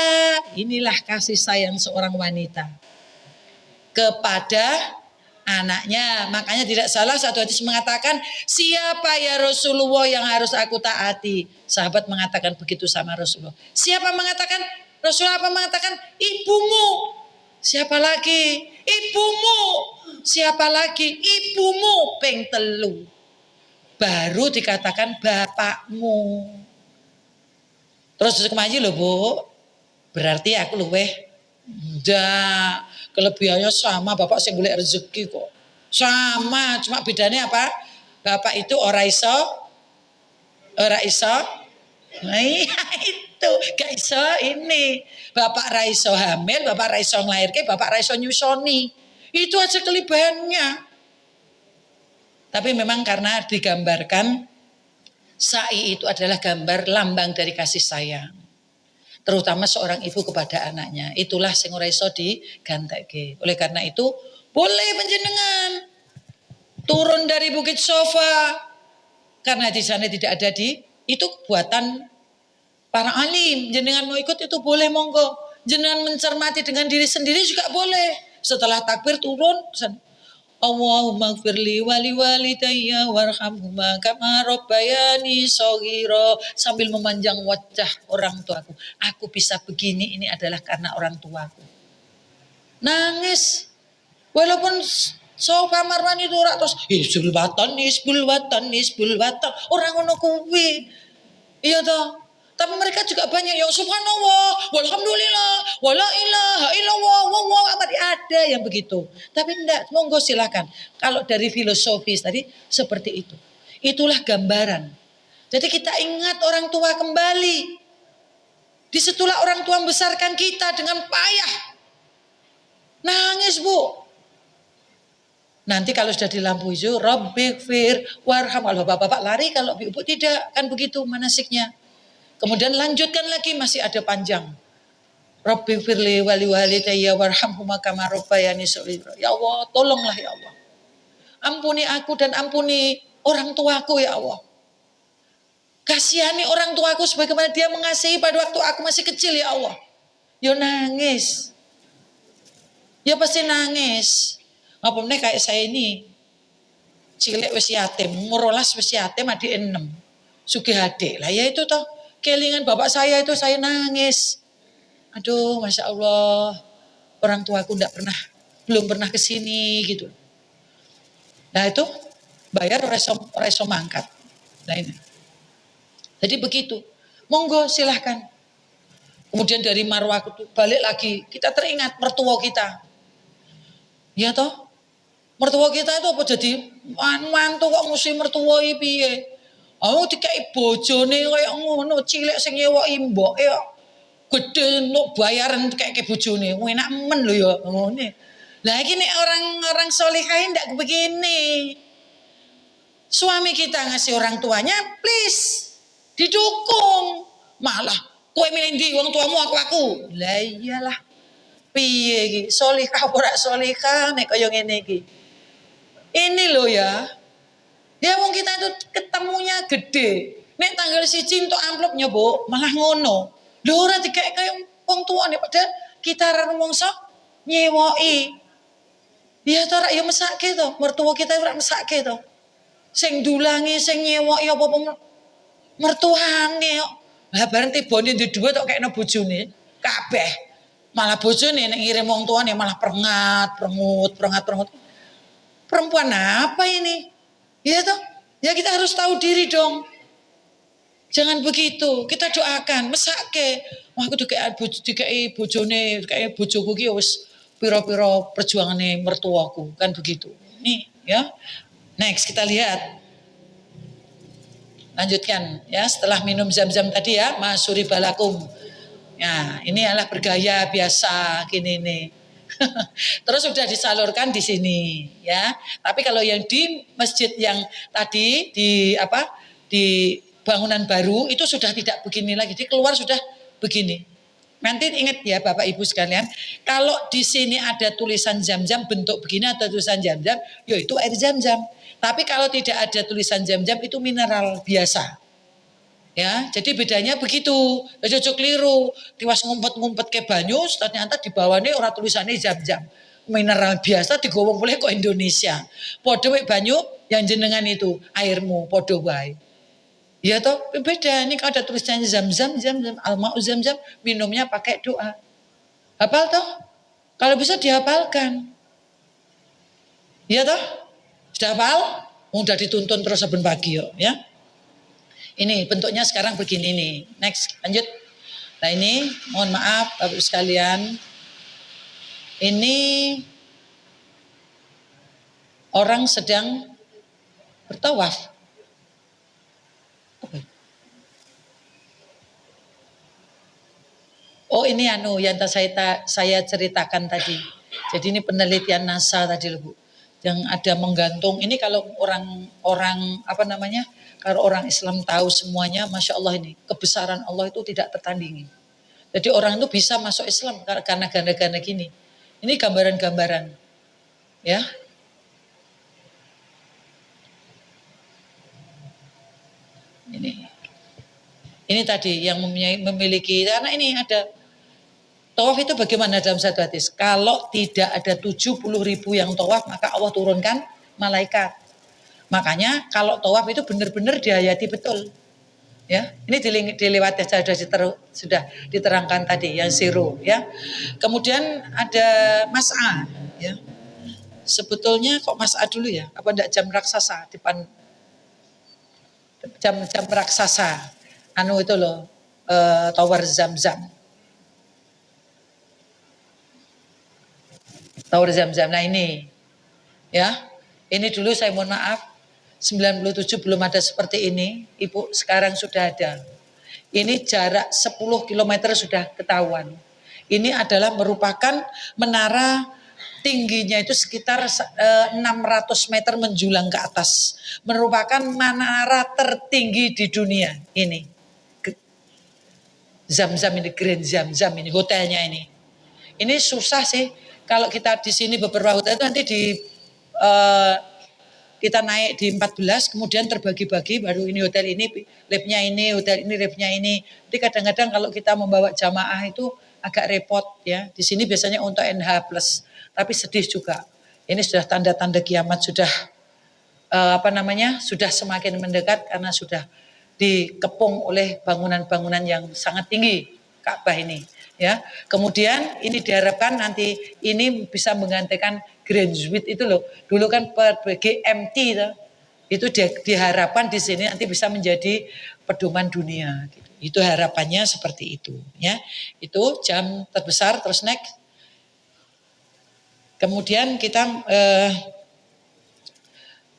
Inilah kasih sayang seorang wanita kepada anaknya. Makanya tidak salah satu hadis mengatakan, siapa ya Rasulullah yang harus aku taati? Sahabat mengatakan begitu sama Rasulullah. Siapa mengatakan? Rasulullah apa mengatakan? Ibumu. Siapa lagi? Ibumu. Siapa lagi? Ibumu. Peng telu. Baru dikatakan bapakmu. Terus kemaji loh bu. Berarti aku luweh. Enggak. Kelebihannya sama, bapak sing golek rezeki kok. Sama, cuma bedanya apa? Bapak itu ora iso. Nah, iya itu, gak iso ini. Bapak ra iso hamil, bapak ra iso nglairke, bapak ra iso nyusoni. Itu aja kelebihannya. Tapi memang karena digambarkan sa'i itu adalah gambar lambang dari kasih sayang. Terutama seorang ibu kepada anaknya. Itulah sing ora iso diganteke. Oleh karena itu, boleh panjenengan turun dari Bukit Sofa. Karena di sana tidak ada itu buatan para alim. Jenengan mau ikut itu boleh monggo. Jenengan mencermati dengan diri sendiri juga boleh. Setelah takbir turun, Allahumma gfirli wali walidayya warhamhuma kama rabbayani shaghira, sambil memanjang wajah orang tuaku. Aku bisa begini ini adalah karena orang tuaku. Nangis. Walaupun Sofa Marwan itu ora terus isbul watan orang ngono kuwi. Iya toh. Tapi mereka juga banyak yang subhanallah, walhamdulillah, wala ilaha illallah, wallahu akbar, ada yang begitu. Tapi enggak, monggo silakan. Kalau dari filosofis tadi seperti itu. Itulah gambaran. Jadi kita ingat orang tua kembali. Disitulah orang tua membesarkan kita dengan payah. Nangis bu. Nanti kalau sudah di lampu hijau, Rabbighfir warham. Kalau bapak-bapak lari, kalau ibu tidak, kan begitu manasiknya. Kemudian lanjutkan lagi, masih ada panjang. Rabbighfirli wali walidayya warhamhuma kama rabbayani shaghira. Ya Allah, tolonglah ya Allah. Ampuni aku dan ampuni orang tuaku ya Allah. Kasihani orang tuaku sebagaimana dia mengasihi pada waktu aku masih kecil ya Allah. Ya nangis. Ya pasti nangis. Apa meneh kayak saya ini, cilik wis yatim, umur 12 wis yatim, adik 6. Sugih adik. Lah ya itu toh, kelingan bapak saya itu saya nangis. Aduh, Masya Allah, orang tuaku belum pernah ke sini gitu. Nah itu bayar reso mangkat. Nah ini. Jadi begitu. Monggo silahkan. Kemudian dari marwah itu balik lagi, kita teringat mertua kita. Ya toh, mertua kita itu apa jadi mantu kok mesti mertua iki piye? Oh dikai bojone kaya ngono, cilik sing nyewoki mboke kok gede untuk bayaran kayak bojone. Enak men lho ya ngene. Lah iki nek orang-orang solehain ndak begini. Suami kita ngasih orang tuanya, please didukung. Malah kowe milih ndi wong tuamu aku. Lah iyalah. Piye iki? Solihah ora solihah nek kaya ngene iki. Ini loh ya. Ya wong kita itu ketemunya gede. Nek tanggal 1 entuk amplop nyobo malah ngono. Lho ora dikek kaya wong tuane padahal kita ra rumangsa nyewoki. Ya to rak ya mesake to, mertua kita ora mesake to. Sing dulangi sing nyewoki apa-apa mertuane kok. Lah bareng tibane ndek dhuwit tok kekno bojone kabeh. Malah bojone nek ngirim wong tuane malah prengat-prengut. Perempuan apa ini? Ya toh? Ya kita harus tahu diri dong. Jangan begitu. Kita doakan, mesake. Wah aku dikai bojone, dikai bojoku ki wis pira-pira perjuangane mertuaku, kan begitu. Nih, ya. Next kita lihat. Lanjutkan ya, setelah minum zam-zam tadi ya, masuri balakum. Ya, ini adalah bergaya biasa gini nih. Terus sudah disalurkan di sini ya. Tapi kalau yang di masjid yang tadi di bangunan baru itu sudah tidak begini lagi. Di keluar sudah begini. Nanti ingat ya Bapak Ibu sekalian, kalau di sini ada tulisan Zam-Zam bentuk begini atau tulisan Zam-Zam, yaitu air Zam-Zam. Tapi kalau tidak ada tulisan Zam-Zam itu mineral biasa. Ya, jadi bedanya begitu. Ojo keliru. Tiwas ngumpet-ngumpet ke banyu, ternyata di bawahnya orang tulisannya Zam-Zam. Mineral biasa digowong boleh kok Indonesia. Podo banyu yang jenengan itu airmu podo wae. Ya toh, beda. Ini kalau ada tulisannya Zam-Zam, Al-Ma'u Zam-Zam, minumnya pakai doa. Hafal toh? Kalau bisa dihafalkan. Ya toh? Sudah hafal? Udah dituntun terus saben pagi ya. Ini bentuknya sekarang begini nih. Next, lanjut. Nah ini, mohon maaf Bapak Ibu sekalian. Ini orang sedang bertawaf. Oh ini yang saya ceritakan tadi. Jadi ini penelitian NASA tadi Bu. Yang ada menggantung. Ini kalau orang kalau orang Islam tahu semuanya, Masya Allah ini kebesaran Allah itu tidak tertandingi. Jadi orang itu bisa masuk Islam karena ganda-ganda gini. Ini gambaran-gambaran, ya. Ini tadi yang memiliki, karena ini ada tawaf itu bagaimana dalam satu hadis. Kalau tidak ada 70.000 yang tawaf, maka Allah turunkan malaikat. Makanya kalau tawaf itu benar-benar dihayati betul. Ya, ini dilewati sudah diterangkan tadi yang siru ya. Kemudian ada mas'a ya. Sebetulnya kok mas'a dulu ya? Apa enggak jam raksasa depan jam raksasa. Anu itu loh, tower Zam-Zam. Tower Zam-Zam. Nah ini ya. Ini dulu saya mohon maaf 97 belum ada seperti ini, Ibu, sekarang sudah ada. Ini jarak 10 km sudah ketahuan. Ini adalah merupakan menara tingginya itu sekitar 600 meter menjulang ke atas. Merupakan menara tertinggi di dunia ini. Zam-Zam ini, Grand Zam-Zam ini, hotelnya ini. Ini susah sih, kalau kita di sini beberapa hotel itu nanti kita naik di 14, kemudian terbagi-bagi, baru ini hotel ini, liftnya ini, hotel ini, liftnya ini. Jadi kadang-kadang kalau kita membawa jamaah itu agak repot ya. Di sini biasanya untuk NH+, tapi sedih juga. Ini sudah tanda-tanda kiamat sudah sudah semakin mendekat karena sudah dikepung oleh bangunan-bangunan yang sangat tinggi Ka'bah ini. Ya, kemudian ini diharapkan nanti ini bisa menggantikan Greenwich itu loh. Dulu kan GMT itu diharapkan di sini nanti bisa menjadi pedoman dunia. Gitu. Itu harapannya seperti itu. Ya, itu jam terbesar. Terus next. Kemudian kita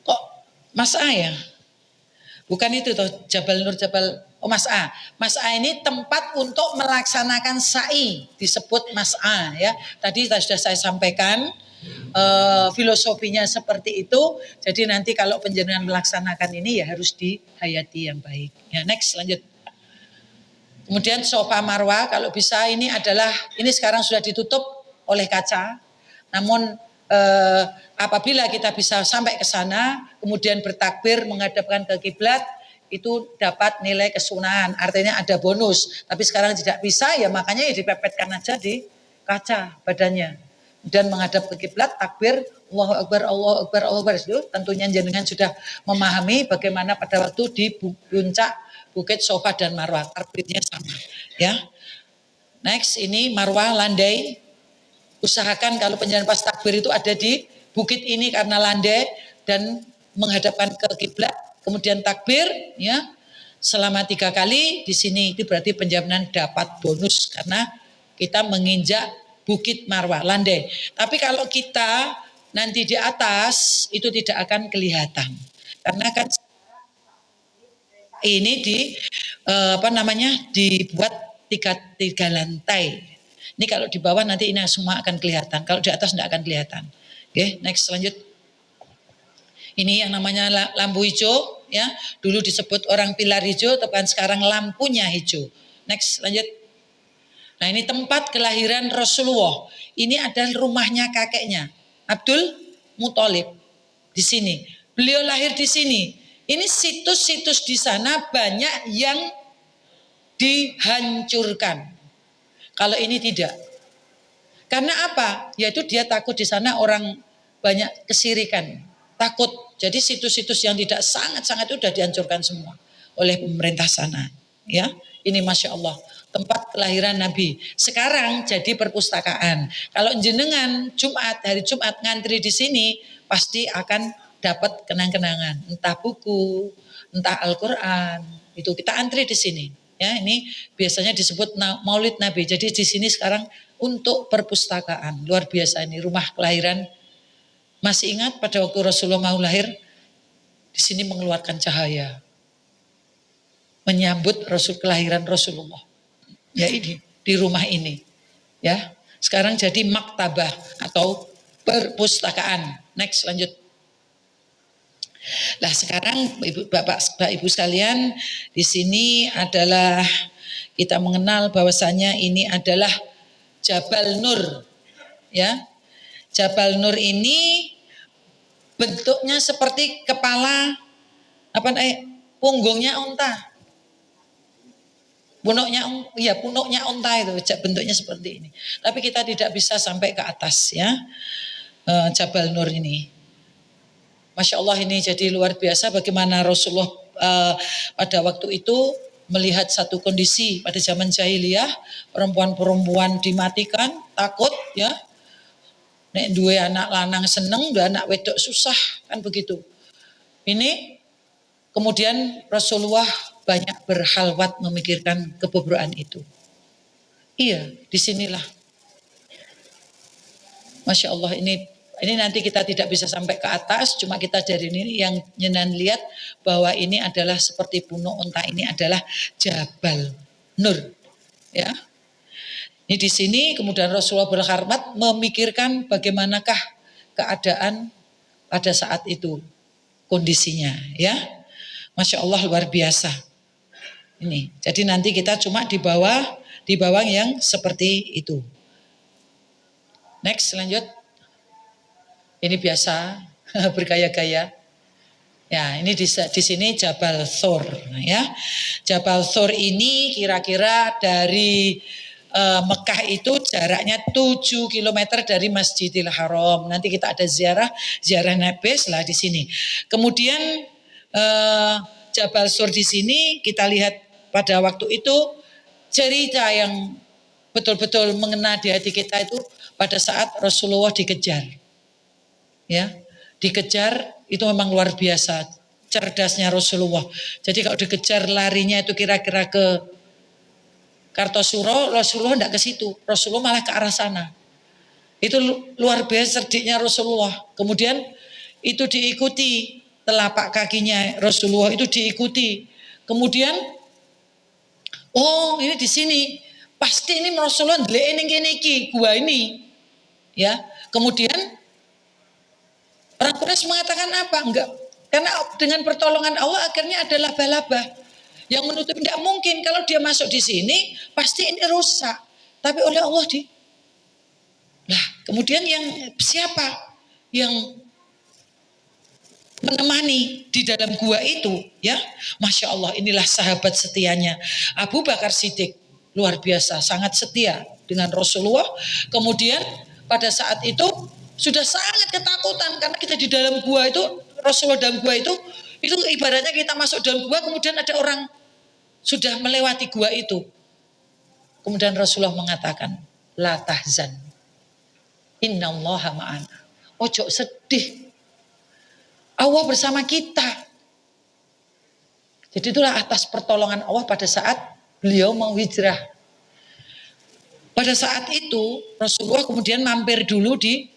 kok Mas A ya? Bukan itu toh Jabal Nur Jabal. Oh Mas A. Mas A ini tempat untuk melaksanakan sa'i, disebut Mas A ya. Tadi sudah saya sampaikan filosofinya seperti itu. Jadi nanti kalau penjenengan melaksanakan ini ya harus dihayati yang baik. Ya next lanjut. Kemudian sofa marwah kalau bisa ini sekarang sudah ditutup oleh kaca. Namun apabila kita bisa sampai ke sana, kemudian bertakbir menghadapkan ke kiblat, itu dapat nilai kesunahan. Artinya ada bonus. Tapi sekarang tidak bisa, ya makanya ya dipepetkan aja di kaca badannya. Dan menghadap ke kiblat, takbir, Allahu Akbar, Allahu Akbar, Allahu Akbar. Itu tentunya jenengan sudah memahami bagaimana pada waktu di puncak Bukit Sofa dan Marwah. Takbirnya sama. Ya. Next ini Marwah landai. Usahakan kalau penjalan pas takbir itu ada di bukit ini karena landai dan menghadapkan ke kiblat, kemudian takbir ya selama 3 kali di sini itu berarti penjaminan dapat bonus karena kita menginjak bukit Marwah landai. Tapi kalau kita nanti di atas itu tidak akan kelihatan karena kan ini dibuat tiga lantai. Ini kalau di bawah nanti ini semua akan kelihatan. Kalau di atas tidak akan kelihatan. Oke, next lanjut. Ini yang namanya lampu hijau, ya. Dulu disebut orang pilar hijau, tapi sekarang lampunya hijau. Next lanjut. Nah ini tempat kelahiran Rasulullah. Ini adalah rumahnya kakeknya, Abdul Muthalib. Di sini. Beliau lahir di sini. Ini situs-situs di sana banyak yang dihancurkan. Kalau ini tidak. Karena apa? Yaitu dia takut di sana orang banyak kesirikan. Takut. Jadi situs-situs yang tidak sangat-sangat itu sudah dihancurkan semua oleh pemerintah sana. Ya, ini Masya Allah. Tempat kelahiran Nabi. Sekarang jadi perpustakaan. Kalau jenengan hari Jumat ngantri di sini, pasti akan dapat kenang-kenangan. Entah buku, entah Al-Quran. Itu kita antri di sini. Ya, ini biasanya disebut Maulid Nabi. Jadi di sini sekarang untuk perpustakaan. Luar biasa ini rumah kelahiran. Masih ingat pada waktu Rasulullah mau lahir? Di sini mengeluarkan cahaya. Menyambut kelahiran Rasulullah. Ya ini, di rumah ini. Ya, sekarang jadi maktabah atau perpustakaan. Next lanjut. Nah sekarang Bapak Ibu sekalian, di sini adalah kita mengenal bahwasanya ini adalah Jabal Nur. Ya. Jabal Nur ini bentuknya seperti kepala punggungnya unta. Punuknya unta itu bentuknya seperti ini. Tapi kita tidak bisa sampai ke atas ya. Jabal Nur ini. Masya Allah ini jadi luar biasa bagaimana Rasulullah pada waktu itu melihat satu kondisi pada zaman jahiliyah, perempuan-perempuan dimatikan, takut ya. Nek dua anak lanang seneng, dua anak wedok susah, kan begitu. Ini kemudian Rasulullah banyak berhalwat memikirkan kebobrokan itu. Iya, disinilah. Masya Allah ini nanti kita tidak bisa sampai ke atas, cuma kita dari ini yang nyenan lihat bahwa ini adalah seperti punuk unta, ini adalah Jabal Nur. Ya. Ini di sini kemudian Rasulullah berhormat memikirkan bagaimanakah keadaan pada saat itu kondisinya, ya. Masya Allah luar biasa. Ini. Jadi nanti kita cuma di bawah yang seperti itu. Next lanjut. Ini biasa bergaya-gaya. Ya, ini di sini Jabal Thur, ya. Jabal Thur ini kira-kira dari Mekah itu jaraknya 7 kilometer dari Masjidil Haram. Nanti kita ada ziarah Nabis lah di sini. Kemudian Jabal Sur di sini kita lihat pada waktu itu cerita yang betul-betul mengena di hati kita itu pada saat Rasulullah dikejar. Ya, dikejar itu memang luar biasa cerdasnya Rasulullah. Jadi kalau dikejar larinya itu kira-kira ke Kartosuro, Rasulullah tidak ke situ. Rasulullah malah ke arah sana. Itu luar biasa cerdiknya Rasulullah. Kemudian itu diikuti telapak kakinya Rasulullah itu diikuti. Kemudian oh ini di sini pasti ini Rasulullah ndeleke ning kene iki gua ini. Ya. Kemudian orang Quraisy mengatakan apa? Enggak. Karena dengan pertolongan Allah akhirnya ada laba-laba yang menutup. Tidak mungkin kalau dia masuk di sini pasti ini rusak. Tapi oleh Allah Nah, kemudian yang siapa yang menemani di dalam gua itu, ya? Masya Allah, inilah sahabat setianya Abu Bakar Siddiq, luar biasa, sangat setia dengan Rasulullah. Kemudian pada saat itu sudah sangat ketakutan karena kita di dalam gua itu, Rasulullah dalam gua itu ibaratnya kita masuk dalam gua, kemudian ada orang sudah melewati gua itu. Kemudian Rasulullah mengatakan, la tahzan, innallaha ma'ana. Ojo sedih, Allah bersama kita. Jadi itulah atas pertolongan Allah pada saat beliau mau hijrah. Pada saat itu Rasulullah kemudian mampir dulu di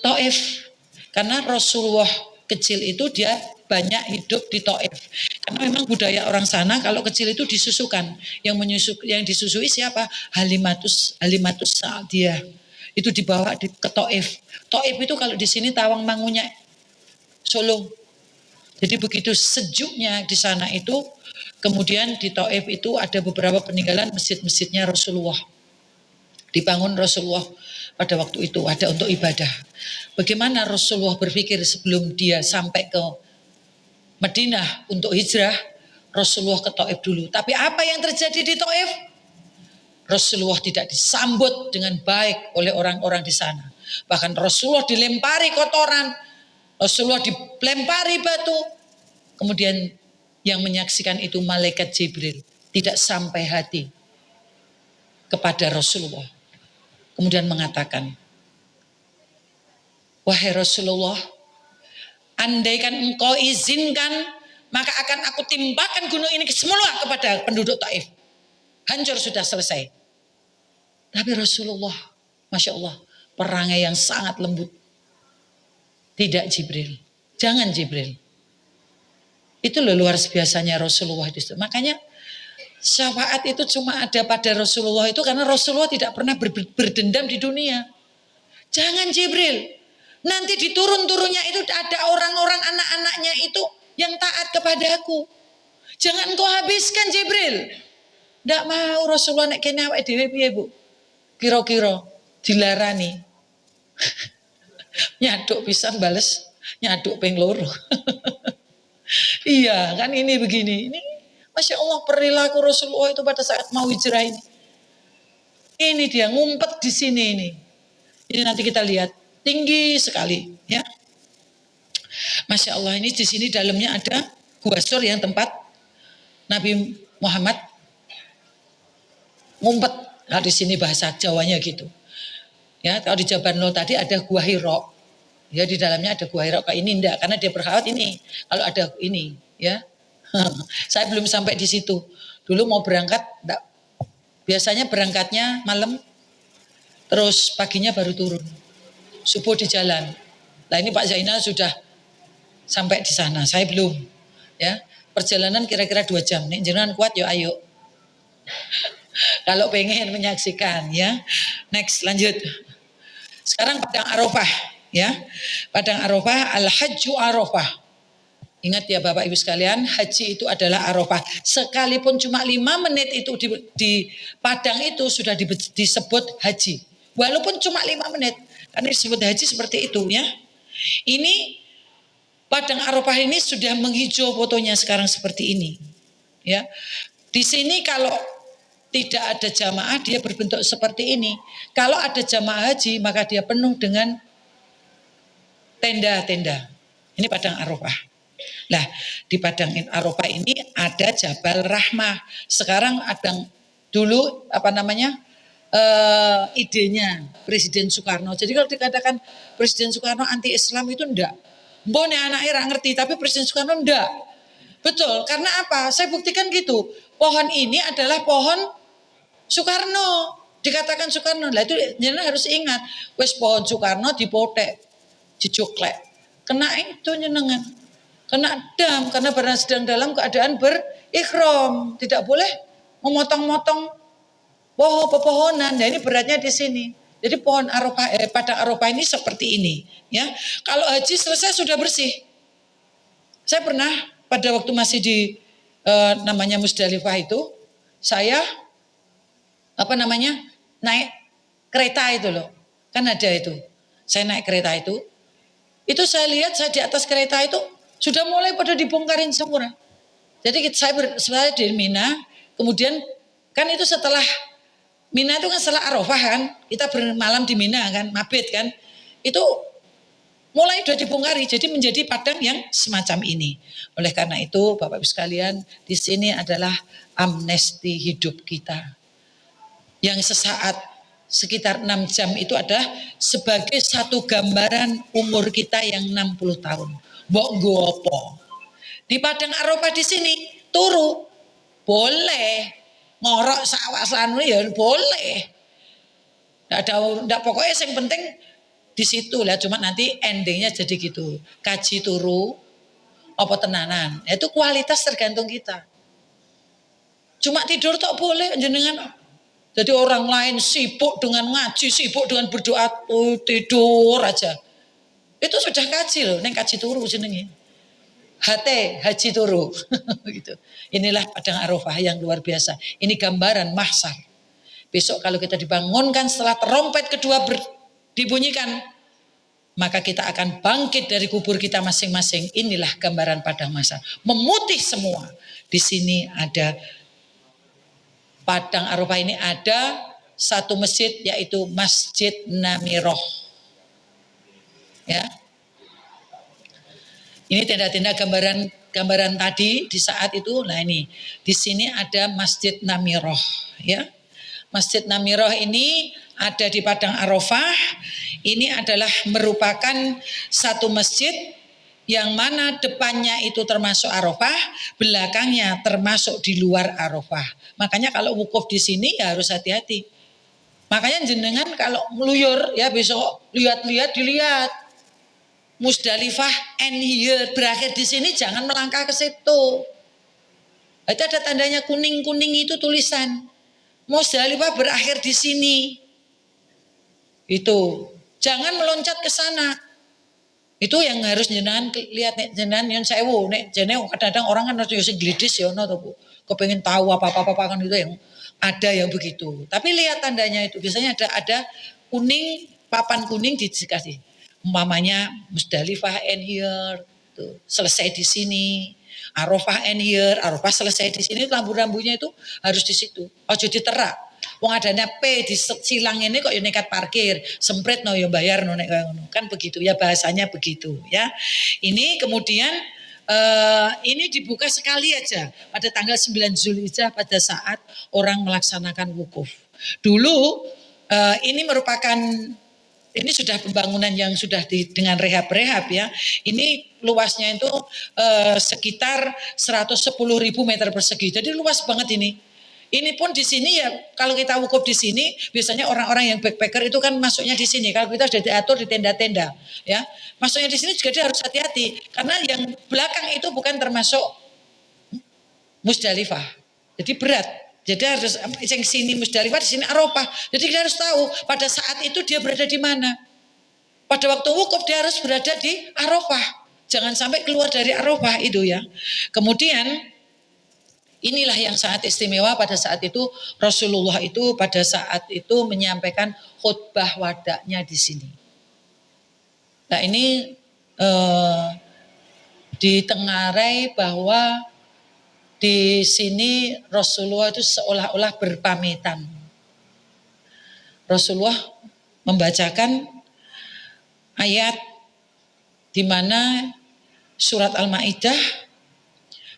Taif. Karena Rasulullah kecil itu dia banyak hidup di Taif. Karena memang budaya orang sana kalau kecil itu disusukan. Yang disusui siapa? Halimatus Sa'diyah. Itu dibawa ke Taif. Taif itu kalau di sini Tawang Mangunya Solo. Jadi begitu sejuknya di sana itu. Kemudian di Taif itu ada beberapa peninggalan masjid-masjidnya Rasulullah. Dibangun Rasulullah pada waktu itu ada untuk ibadah. Bagaimana Rasulullah berpikir sebelum dia sampai ke Madinah untuk hijrah, Rasulullah ke Taif dulu. Tapi apa yang terjadi di Taif? Rasulullah tidak disambut dengan baik oleh orang-orang di sana. Bahkan Rasulullah dilempari kotoran, Rasulullah dilempari batu. Kemudian yang menyaksikan itu malaikat Jibril, tidak sampai hati kepada Rasulullah. Kemudian mengatakan, wahai Rasulullah, andaikan engkau izinkan, maka akan aku timpakan gunung ini semula kepada penduduk Taif. Hancur sudah selesai. Tapi Rasulullah, Masya Allah, perangai yang sangat lembut. Tidak Jibril, jangan Jibril. Itu luar biasanya Rasulullah itu. Makanya syafaat itu cuma ada pada Rasulullah itu karena Rasulullah tidak pernah berdendam di dunia. Jangan Jibril. Nanti di turun-turunnya itu ada orang-orang anak-anaknya itu yang taat kepadaku. Jangan kau habiskan Jibril. Tidak mau Rasulullah nek kene awake dhewe piye, Bu? Kira-kira dilarani. Nyaduk pisan bales, nyaduk ping loro. Iya, kan ini begini. Ini Masya Allah perilaku Rasulullah itu pada saat mau hijrah ini. Ini dia ngumpet di sini ini. Ini nanti kita lihat tinggi sekali, ya. Masya Allah ini di sini dalamnya ada Gua Sur yang tempat Nabi Muhammad ngumpet. Nah, di sini bahasa Jawanya gitu. Ya, kalau di Jabal Nur tadi ada Gua Hira. Ya, di dalamnya ada Gua Hira. Kayak ini enggak, karena dia berkhawat ini. Kalau ada ini, ya. Saya belum sampai di situ. Dulu mau berangkat, enggak. Biasanya berangkatnya malam, terus paginya baru turun. Subuh di jalan. Nah ini Pak Zainal sudah sampai di sana. Saya belum. Ya, perjalanan kira-kira 2 jam. Nek jenengan kuat yo ayo. Kalau pengen menyaksikan, ya. Next, lanjut. Sekarang Padang Arafah, ya. Padang Arafah, Al-Hajju Arafah. Ingat ya Bapak Ibu sekalian, haji itu adalah Arafah. Sekalipun cuma 5 menit itu di Padang itu sudah disebut haji. Walaupun cuma 5 menit. Karena disebut haji seperti itu, ya. Ini Padang Arafah ini sudah menghijau fotonya sekarang seperti ini. Ya. Di sini kalau tidak ada jamaah dia berbentuk seperti ini. Kalau ada jamaah haji maka dia penuh dengan tenda-tenda. Ini Padang Arafah. Nah, di Padang Arafah ini ada Jabal Rahmah. Sekarang ada dulu idenya Presiden Soekarno. Jadi kalau dikatakan Presiden Soekarno anti Islam itu enggak. Mbok nek anake ra ngerti, tapi Presiden Soekarno enggak. Betul, karena apa? Saya buktikan gitu. Pohon ini adalah pohon Soekarno. Dikatakan Soekarno. Lah itu jenengan harus ingat, wis pohon Soekarno dipotek, dicuklek. Kena itu jenengan. Kena dam karena barang sedang dalam keadaan berikhram. Tidak boleh memotong-motong pepohonan. Nah, ini beratnya di sini. Jadi pohon Arafah, Padang Arafah ini seperti ini, ya. Kalau haji selesai sudah bersih. Saya pernah pada waktu masih di namanya Musdalifah itu, saya naik kereta itu loh, kan ada itu. Saya naik kereta itu saya lihat saya di atas kereta itu sudah mulai pada dibongkarin semua. Jadi saya di Mina, kemudian kan itu setelah Mina itu kan setelah Arafah kan, kita bermalam di Mina kan, mabit kan, itu mulai sudah dibongkari, jadi menjadi padang yang semacam ini. Oleh karena itu, Bapak Ibu sekalian, di sini adalah amnesti hidup kita. Yang sesaat sekitar 6 jam itu adalah sebagai satu gambaran umur kita yang 60 tahun. Mbok gopo. Di Padang Arafah di sini turu boleh. Ngorok sawah selanu ya boleh. Nggak pokoknya yang penting di situ lah, cuma nanti endingnya jadi gitu. Kaji turu apa tenanan. Itu kualitas tergantung kita. Cuma tidur tak boleh jenengan. Jadi orang lain sibuk dengan ngaji, sibuk dengan berdoa, tidur aja. Itu sudah kaji loh, neng kaji turu jenenge. Haji turu gitu. Inilah Padang Arafah yang luar biasa. Ini gambaran mahsyar. Besok kalau kita dibangunkan setelah terompet kedua dibunyikan, maka kita akan bangkit dari kubur kita masing-masing. Inilah gambaran Padang mahsyar. Memutih semua. Di sini ada Padang Arafah ini ada satu masjid yaitu Masjid Namiroh. Ya. Ini tenda-tenda gambaran tadi di saat itu. Nah ini di sini ada Masjid Namiroh, ya. Masjid Namiroh ini ada di Padang Arafah. Ini adalah merupakan satu masjid yang mana depannya itu termasuk Arafah, belakangnya termasuk di luar Arafah. Makanya kalau wukuf di sini ya harus hati-hati. Makanya jenengan kalau meluyur ya besok lihat-lihat dilihat. Musdalifah and here berakhir di sini, jangan melangkah ke situ. Itu ada tandanya kuning-kuning itu tulisan. Musdalifah berakhir di sini. Itu. Jangan meloncat ke sana. Itu yang harus jenengan lihat nek jenengan yang sewu nek jenengan kadang-kadang orang kan harus glidis ya ono to Bu. Kepengen tahu apa-apa kan itu yang ada yang begitu. Tapi lihat tandanya itu biasanya ada kuning, papan kuning dikasih. Umpamanya Musdalifah and here, tuh, selesai di sini. Arafah and here, Arafah selesai di sini, lampu-lampunya itu harus di situ. Ojo diterak. Wong adanya P di silang ini kok ya nekat parkir, semprit no ya bayar no nek kan begitu ya, bahasanya begitu ya. Ini kemudian ini dibuka sekali aja pada tanggal 9 Zulhijjah pada saat orang melaksanakan wukuf. Dulu ini merupakan ini sudah pembangunan yang sudah dengan rehab-rehab ya. Ini luasnya itu sekitar 110.000 meter persegi. Jadi luas banget ini. Ini pun di sini ya kalau kita wukuf di sini biasanya orang-orang yang backpacker itu kan masuknya di sini. Kalau kita sudah diatur di tenda-tenda ya. Masuknya di sini juga dia harus hati-hati karena yang belakang itu bukan termasuk Musdalifah. Jadi berat. Jadi harus yang sini Musdalifah, di sini Arafah. Jadi kita harus tahu pada saat itu dia berada di mana. Pada waktu wukuf dia harus berada di Arafah. Jangan sampai keluar dari Arafah itu ya. Kemudian inilah yang sangat istimewa pada saat itu Rasulullah itu pada saat itu menyampaikan khutbah wadaknya di sini. Nah ini ditengarai bahwa Di sini Rasulullah itu seolah-olah berpamitan. Rasulullah membacakan ayat di mana surat Al-Maidah,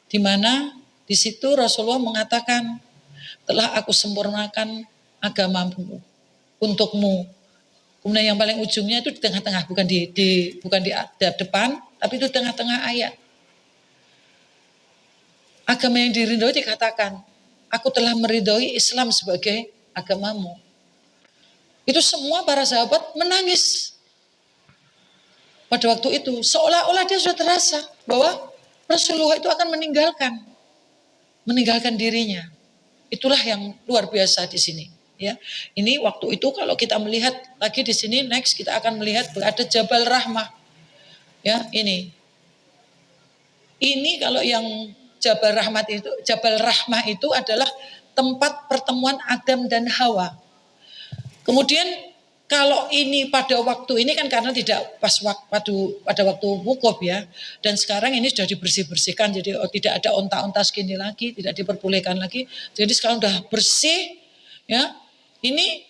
di mana di situ Rasulullah mengatakan, telah aku sempurnakan agamamu untukmu. Kemudian yang paling ujungnya itu di tengah-tengah, bukan di depan, tapi itu tengah-tengah ayat. Agama yang diridhoi dikatakan, aku telah meridhoi Islam sebagai agamamu. Itu semua para sahabat menangis pada waktu itu. Seolah-olah dia sudah terasa bahwa Rasulullah itu akan meninggalkan dirinya. Itulah yang luar biasa di sini. Ya, ini waktu itu kalau kita melihat lagi di sini, next kita akan melihat ada Jabal Rahmah. Ya, ini kalau yang Jabal Rahmah itu adalah tempat pertemuan Adam dan Hawa. Kemudian kalau ini pada waktu ini kan karena tidak pas pada waktu wukuf ya, dan sekarang ini sudah dibersihkan, jadi tidak ada onta-onta segini lagi, tidak diperbolehkan lagi. Jadi sekarang sudah bersih ya. Ini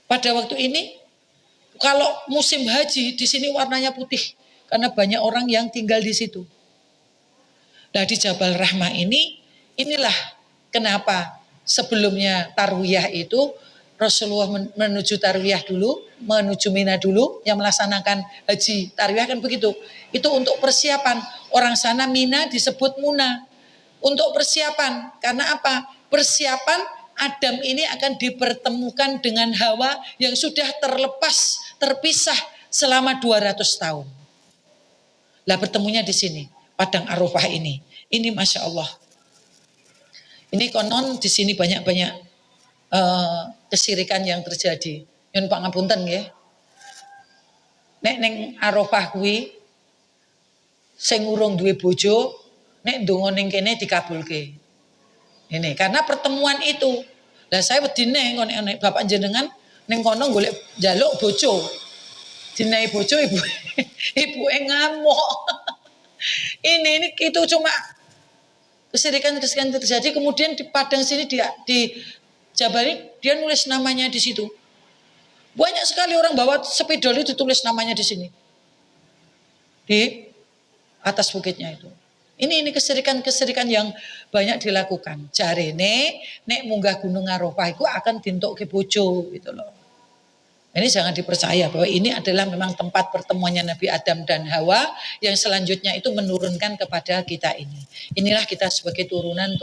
pada waktu ini kalau musim haji di sini warnanya putih karena banyak orang yang tinggal di situ. Nah di Jabal Rahmah inilah kenapa sebelumnya tarwiyah itu Rasulullah menuju tarwiyah dulu, menuju Mina dulu, yang melaksanakan haji tarwiyah kan begitu. Itu untuk persiapan, orang sana Mina disebut Muna. Untuk persiapan, karena apa? Persiapan Adam ini akan dipertemukan dengan Hawa yang sudah terpisah selama 200 tahun. Lah bertemunya di sini. Padang Arafah ini. Ini Masya Allah. Ini konon di sini banyak-banyak kesirikan yang terjadi. Yun pangapunten ya. Nek neng Arafah kuwi sing urung duwe bojo, nek ndonga ning kene dikabulke. Ini karena pertemuan itu. Lah saya wedine nek bapak jenengan ning kono golek njaluk bojo. Dinai bojo ibuke ngamuk. Ini itu cuma kesirikan terjadi. Kemudian di Padang sini di Jabar ini dia nulis namanya di situ. Banyak sekali orang bawa spidol itu tulis namanya di sini. Di atas bukitnya itu. Ini kesirikan yang banyak dilakukan. Jarene nek munggah Gunung Arafah itu akan dintukke bojo gitu loh. Ini jangan dipercaya bahwa ini adalah memang tempat pertemuannya Nabi Adam dan Hawa yang selanjutnya itu menurunkan kepada kita ini. Inilah kita sebagai turunan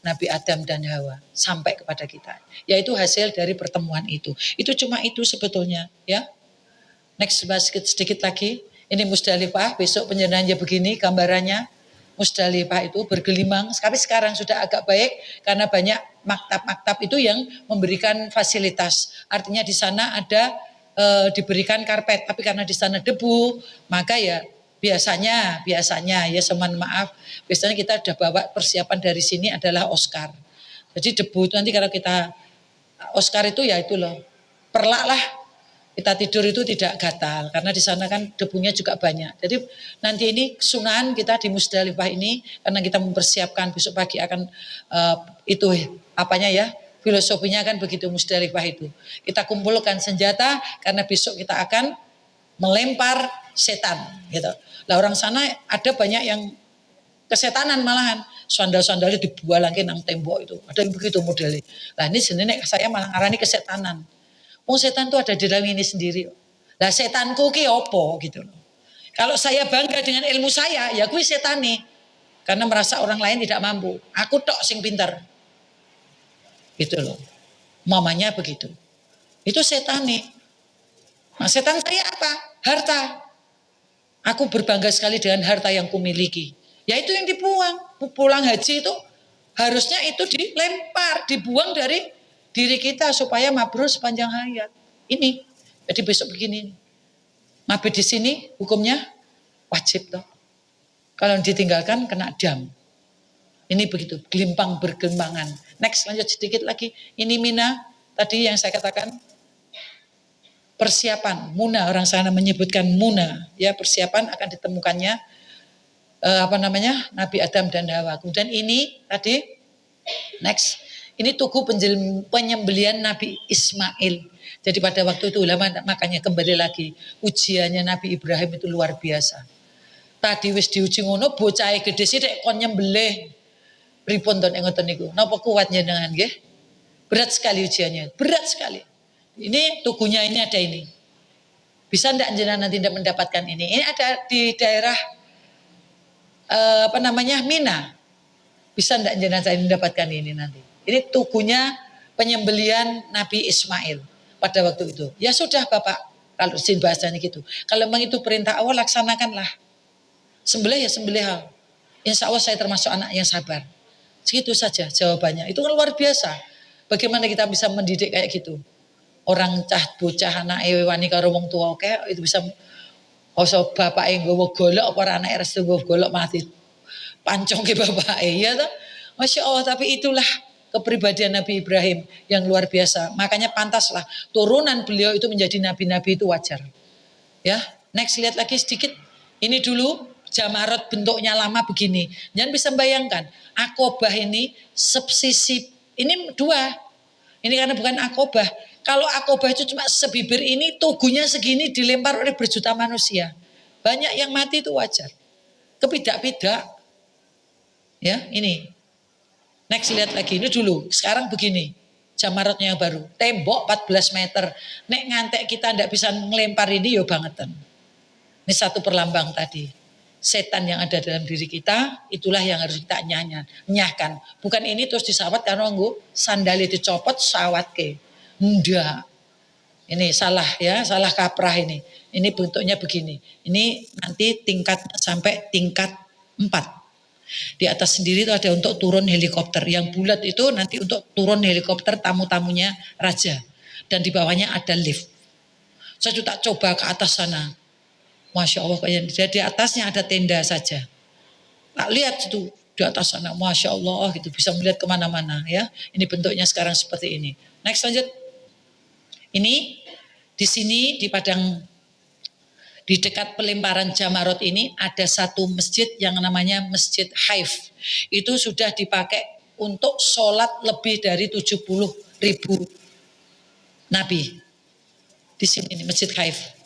Nabi Adam dan Hawa sampai kepada kita. Yaitu hasil dari pertemuan itu. Itu cuma itu sebetulnya ya. Next sedikit lagi. Ini Musdalifah, besok penyerahannya begini gambarannya. Musdalifah itu bergelimang, tapi sekarang sudah agak baik karena banyak maktab-maktab itu yang memberikan fasilitas. Artinya di sana ada diberikan karpet, tapi karena di sana debu, maka ya biasanya ya seman maaf, biasanya kita sudah bawa persiapan dari sini adalah Oscar. Jadi debu itu nanti kalau kita Oscar itu ya itu loh, perlak lah. Kita tidur itu tidak gatal karena di sana kan debunya juga banyak. Jadi nanti ini sunan kita di Musdalifah ini karena kita mempersiapkan besok pagi akan itu apanya ya filosofinya kan begitu Musdalifah itu. Kita kumpulkan senjata karena besok kita akan melempar setan gitu. Lah orang sana ada banyak yang kesetanan malahan. Sandal-sandalnya dibualangke nang tembok itu. Ada yang begitu modelnya. Lah ini sebenarnya saya malah ngarani kesetanan. Setan itu ada di dalam ini sendiri. Lah setanku ki opo gitu loh. Kalau saya bangga dengan ilmu saya, ya kuwi setane. Karena merasa orang lain tidak mampu. Aku tok sing pinter. Gitu loh. Mamanya begitu. Itu setane. Nah, setan saya apa? Harta. Aku berbangga sekali dengan harta yang kumiliki. Ya itu yang dibuang. Pulang haji itu harusnya itu dilempar, dibuang dari diri kita supaya mabrur sepanjang hayat. Ini. Jadi besok begini. Mabit di sini hukumnya wajib toh. Kalau ditinggalkan kena dam. Ini begitu. Gelimpang bergelimpangan. Next lanjut sedikit lagi. Ini Mina. Tadi yang saya katakan. Persiapan. Muna. Orang sana menyebutkan Muna. Ya persiapan akan ditemukannya Nabi Adam dan Hawa. Kemudian ini tadi next, ini tugu penyembelian Nabi Ismail. Jadi pada waktu itu ulama makanya kembali lagi ujiannya Nabi Ibrahim itu luar biasa. Tadi wis diuji ngono bocah gede sithik kon nyembelih pripun to nek ngoten niku. Napa kuatnya dengan nggih? Berat sekali ujiannya, berat sekali. Ini tugunya ini ada ini. Bisa ndak jenengan nanti tidak mendapatkan ini? Ini ada di daerah Mina. Bisa ndak jenengan saya mendapatkan ini nanti? Ini tugunya penyembelian Nabi Ismail pada waktu itu. Ya sudah Bapak, kalau sin bahasanya gitu. Kalau memang itu perintah Allah, laksanakanlah. Sembelih ya sembelih. Insya Allah saya termasuk anak yang sabar. Segitu saja jawabannya. Itu kan luar biasa. Bagaimana kita bisa mendidik kayak gitu? Orang cah bocah anak wani karo wong tua kayak itu bisa bapak yang nggawa golok apa anak restu nggawa golok mati pancong ke bapak ya toh. Masya Allah, tapi itulah kepribadian Nabi Ibrahim yang luar biasa. Makanya pantaslah turunan beliau itu menjadi nabi-nabi itu wajar. Ya, next lihat lagi sedikit. Ini dulu Jamarot bentuknya lama begini. Jangan bisa bayangkan, akobah ini subsisi ini dua. Ini karena bukan akobah. Kalau akobah itu cuma sebibir ini, tugunya segini dilempar oleh berjuta manusia. Banyak yang mati itu wajar. Kepidak-pidak. Ya, ini. Next lihat lagi, ini dulu. Sekarang begini. Jamarotnya yang baru. Tembok 14 meter. Nek ngantek kita tidak bisa ngelempar ini, ya bangetan. Ini satu perlambang tadi. Setan yang ada dalam diri kita, itulah yang harus kita nyahkan. Bukan ini terus disawat karena sandal itu copot, sawat ke. Enggak. Ini salah ya, salah kaprah ini. Ini bentuknya begini. Ini nanti tingkatnya sampai tingkat 4. Di atas sendiri itu ada untuk turun helikopter. Yang bulat itu nanti untuk turun helikopter tamu-tamunya raja. Dan di bawahnya ada lift. Saya sudah coba ke atas sana. Masya Allah, di atasnya ada tenda saja. Tak lihat itu di atas sana, Masya Allah gitu, bisa melihat kemana-mana ya. Ini bentuknya sekarang seperti ini. Next lanjut. Ini di sini di padang di dekat pelemparan Jamarot ini ada satu masjid yang namanya Masjid Haif. Itu sudah dipakai untuk sholat lebih dari 70.000 nabi. Di sini Masjid Haif.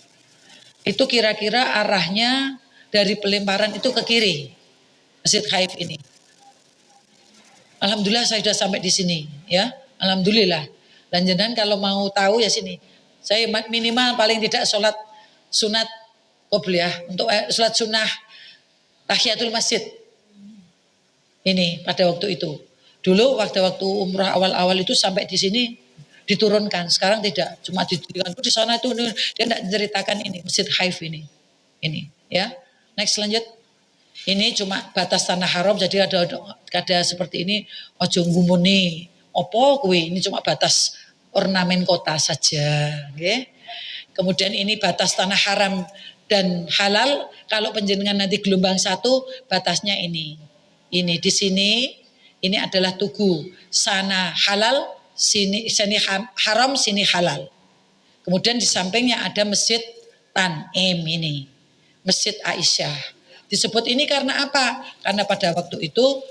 Itu kira-kira arahnya dari pelemparan itu ke kiri. Masjid Haif ini. Alhamdulillah saya sudah sampai di sini ya. Alhamdulillah. Dan jenengan kalau mau tahu ya sini. Saya minimal paling tidak sholat sunat qobliyah untuk sholat sunnah tahiyatul masjid. Ini pada waktu itu. Dulu waktu umrah awal-awal itu sampai di sini diturunkan. Sekarang tidak, cuma diturunkan di sana itu dia tidak menceritakan ini Masjid Haif ini. Ini ya. Next lanjut. Ini cuma batas tanah haram, jadi ada seperti ini. Ojo ngumuni opo kuwi, ini cuma batas ornamen kota saja, okay? Kemudian ini batas tanah haram dan halal. Kalau penjenengan nanti gelombang 1, batasnya ini. Ini di sini, ini adalah tugu. Sana halal, sini haram, sini halal. Kemudian di sampingnya ada Masjid Tanim ini, Masjid Aisyah. Disebut ini karena apa? Karena pada waktu itu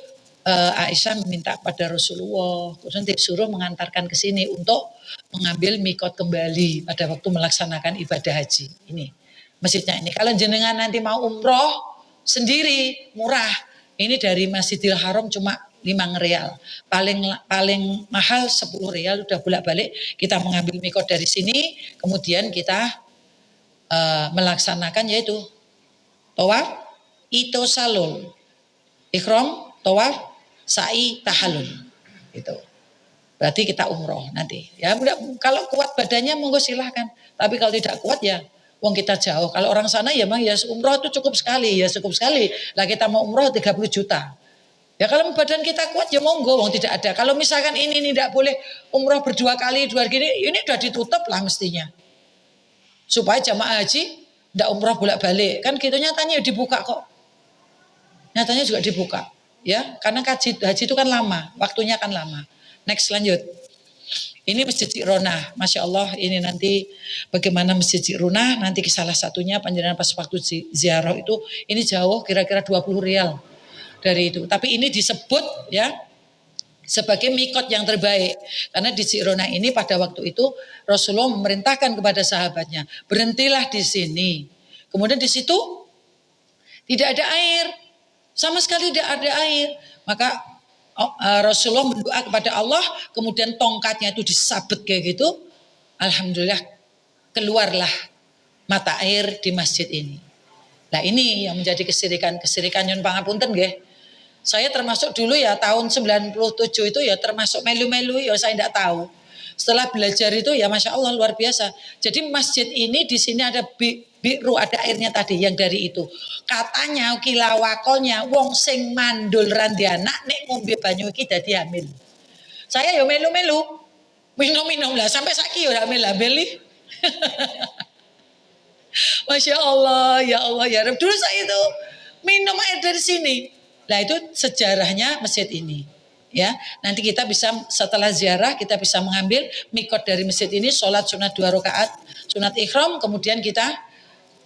Aisyah meminta pada Rasulullah, kemudian disuruh mengantarkan ke sini untuk mengambil mikot kembali pada waktu melaksanakan ibadah haji. Ini masjidnya ini. Kalau jenengan nanti mau umroh sendiri murah, ini dari Masjidil Haram cuma 5 rial. Paling mahal 10 rial udah bolak-balik. Kita mengambil mikot dari sini, kemudian kita melaksanakan yaitu tawaf, itosalul, ikhram, tawaf, sa'i, tahallul. Itu. Berarti kita umroh nanti. Ya, kalau kuat badannya monggo silahkan. Tapi kalau tidak kuat ya wong kita jauh. Kalau orang sana ya memang ya umroh itu cukup sekali, ya cukup sekali. Lah kita mau umroh 30 juta. Ya kalau badan kita kuat ya monggo, wong tidak ada. Kalau misalkan ini tidak boleh umroh berdua kali, dua gini, ini udah ditutup lah mestinya. Supaya jamaah haji tidak umroh bolak-balik. Kan gitu nyatanya dibuka kok. Nyatanya juga dibuka. Ya, karena haji itu kan lama, waktunya kan lama. Next lanjut. Ini Masjid Jironah, Masya Allah. Ini nanti bagaimana Masjid Jironah, nanti salah satunya panjenengan pas waktu ziarah itu, ini jauh kira-kira 20 rial dari itu. Tapi ini disebut ya sebagai mikot yang terbaik. Karena di Jironah ini pada waktu itu Rasulullah memerintahkan kepada sahabatnya, berhentilah di sini. Kemudian di situ tidak ada air, sama sekali tidak ada air. Maka Rasulullah berdoa kepada Allah, kemudian tongkatnya itu disabet kayak gitu. Alhamdulillah keluarlah mata air di masjid ini. Nah ini yang menjadi kesirikan nyun pangapunten nggih. Saya termasuk dulu ya tahun 97 itu ya termasuk melu-melu ya saya tidak tahu. Setelah belajar itu ya Masya Allah luar biasa. Jadi masjid ini di sini ada biru, ada airnya tadi yang dari itu. Katanya kilawakolnya wong sing mandul randiana nek ngombe banyu iki dadi hamil. Saya ya melu-melu. Minum-minum lah sampai saiki ya hamil-hamil. Masya Allah, ya Rabb. Dulu saya itu minum air dari sini. Nah itu sejarahnya masjid ini. Ya, nanti kita bisa setelah ziarah kita bisa mengambil mikot dari masjid ini, sholat sunat 2 rakaat, sunat ikhram, kemudian kita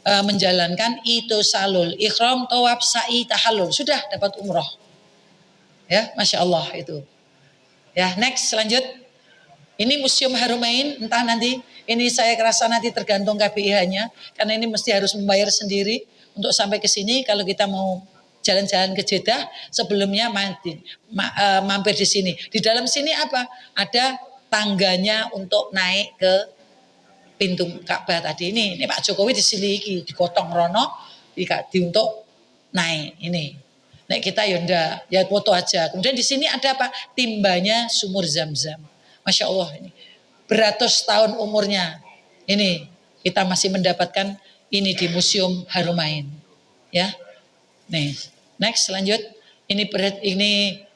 menjalankan itu salul, ikhram, tawaf, sa'i, tahallul, sudah dapat umroh. Ya, Masya Allah itu. Ya, next lanjut. Ini Museum Harumain, entah nanti ini saya kerasa nanti tergantung KPIH-nya, karena ini mesti harus membayar sendiri untuk sampai ke sini. Kalau kita mau jalan-jalan ke Jeddah, sebelumnya mampir di sini. Di dalam sini apa? Ada tangganya untuk naik ke pintu Ka'bah tadi ini. Ini Pak Jokowi di sini digotong rono, di untuk naik ini. Naik kita yonda, ya foto aja. Kemudian di sini ada apa? Timbanya sumur Zam-Zam. Masya Allah ini. Beratus tahun umurnya. Ini kita masih mendapatkan ini di Museum Harumain. Ya. Nih, next lanjut. Ini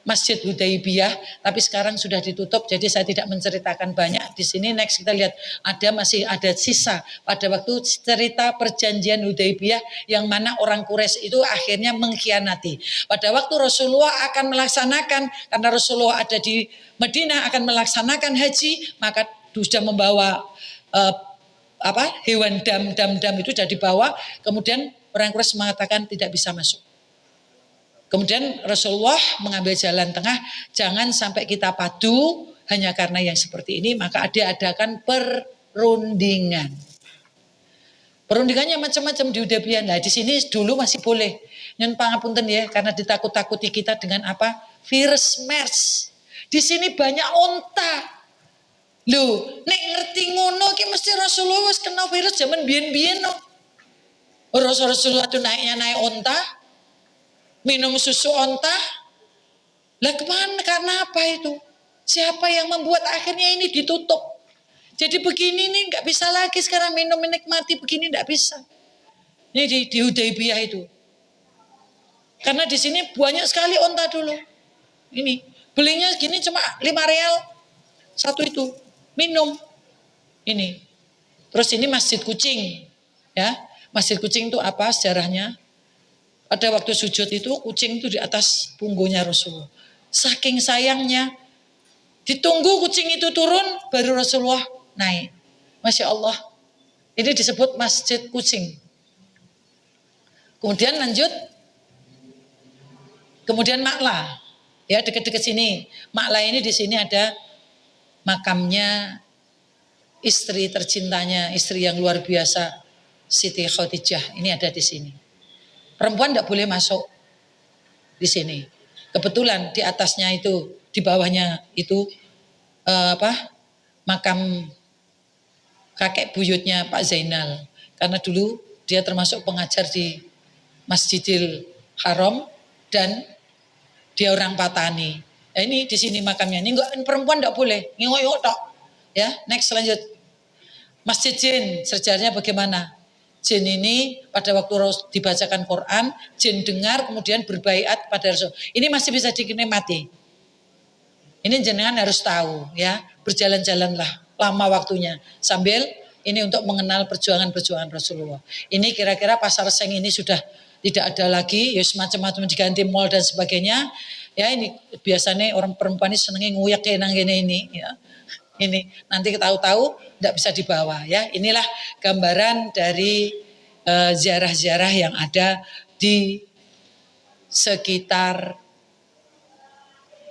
Masjid Hudaibiyah, tapi sekarang sudah ditutup, jadi saya tidak menceritakan banyak di sini. Next kita lihat masih ada sisa pada waktu cerita perjanjian Hudaibiyah yang mana orang Quraisy itu akhirnya mengkhianati. Pada waktu Rasulullah akan melaksanakan, karena Rasulullah ada di Madinah akan melaksanakan haji, maka sudah membawa hewan dam itu sudah dibawa. Kemudian orang Quraisy mengatakan tidak bisa masuk. Kemudian Rasulullah mengambil jalan tengah, jangan sampai kita padu hanya karena yang seperti ini, maka diadakan perundingan. Perundingannya macam-macam di Hudaybiyah. Nah, di sini dulu masih boleh. Nyun pangapunten ya, karena ditakut-takuti kita dengan apa? Virus MERS. Di sini banyak onta. Loh, nek ngerti ngono ki mesti Rasulullah wis kena virus zaman biyen-biyen no. Rasulullah itu naik onta. Minum susu onta, lah kemana? Karena apa itu? Siapa yang membuat akhirnya ini ditutup? Jadi begini nih nggak bisa lagi sekarang minum menikmati begini nggak bisa. Ini di Hudaybiyah itu, karena di sini banyak sekali onta dulu. Ini belinya gini cuma 5 real satu itu minum. Ini terus ini Masjid Kucing, ya Masjid Kucing itu apa sejarahnya? Pada waktu sujud itu kucing itu di atas punggungnya Rasulullah. Saking sayangnya ditunggu kucing itu turun baru Rasulullah naik. Masya Allah. Ini disebut Masjid Kucing. Kemudian lanjut. Kemudian Ma'la. Ya dekat-dekat sini. Ma'la ini di sini ada makamnya istri tercintanya, istri yang luar biasa Siti Khadijah. Ini ada di sini. Perempuan tidak boleh masuk di sini. Kebetulan di atasnya itu, di bawahnya itu makam kakek buyutnya Pak Zainal. Karena dulu dia termasuk pengajar di Masjidil Haram dan dia orang Patani. Nah, ini di sini makamnya. Ini perempuan tidak boleh. Ngingok-ngingok tok. Ya, next lanjut. Masjid Jin, sejarahnya bagaimana? Jin ini pada waktu dibacakan Quran, jin dengar kemudian berbaiat pada Rasul. Ini masih bisa dinikmati. Ini jenengan harus tahu ya, berjalan-jalanlah lama waktunya sambil ini untuk mengenal perjuangan-perjuangan Rasulullah. Ini kira-kira pasar Seng ini sudah tidak ada lagi, ya semacam-macam diganti mall dan sebagainya. Ya ini biasanya orang perempuan ini senengnya nguyak kayak nang ini ya. ini. Nanti tahu-tahu tidak bisa dibawa ya. Inilah gambaran dari ziarah-ziarah yang ada di sekitar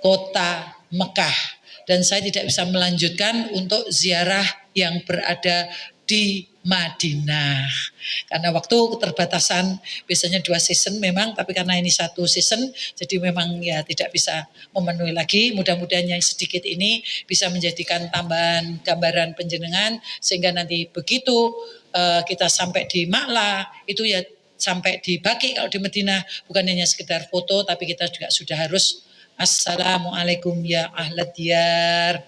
kota Mekah. Dan saya tidak bisa melanjutkan untuk ziarah yang berada di Madinah. Karena waktu keterbatasan, biasanya 2 season memang, tapi karena ini 1 season, jadi memang ya tidak bisa memenuhi lagi. Mudah-mudahan yang sedikit ini bisa menjadikan tambahan gambaran penjenengan, sehingga nanti begitu kita sampai di Ma'la, itu ya sampai di Baqi kalau di Madinah, bukan hanya sekedar foto, tapi kita juga sudah harus Assalamualaikum ya ahlad diyar.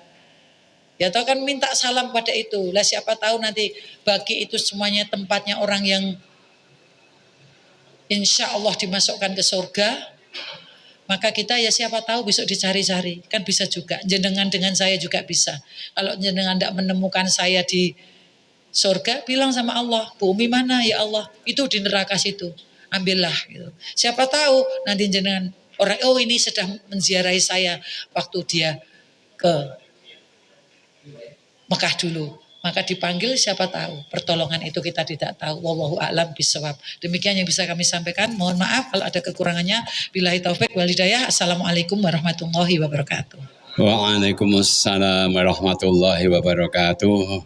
Ya tahu kan minta salam pada itu. Lah siapa tahu nanti Baqi itu semuanya tempatnya orang yang insya Allah dimasukkan ke surga. Maka kita ya siapa tahu besok dicari-cari. Kan bisa juga. Jenengan dengan saya juga bisa. Kalau jenengan tidak menemukan saya di surga, bilang sama Allah, bumi mana ya Allah? Itu di neraka situ. Ambillah. Gitu. Siapa tahu nanti jenengan orang, oh ini sedang menziarahi saya waktu dia ke Mekah dulu. Maka dipanggil siapa tahu. Pertolongan itu kita tidak tahu. Wallahu a'lam bishawab. Demikian yang bisa kami sampaikan. Mohon maaf kalau ada kekurangannya. Billahi taufik wal hidayah. Assalamualaikum warahmatullahi wabarakatuh. Waalaikumsalam warahmatullahi wabarakatuh.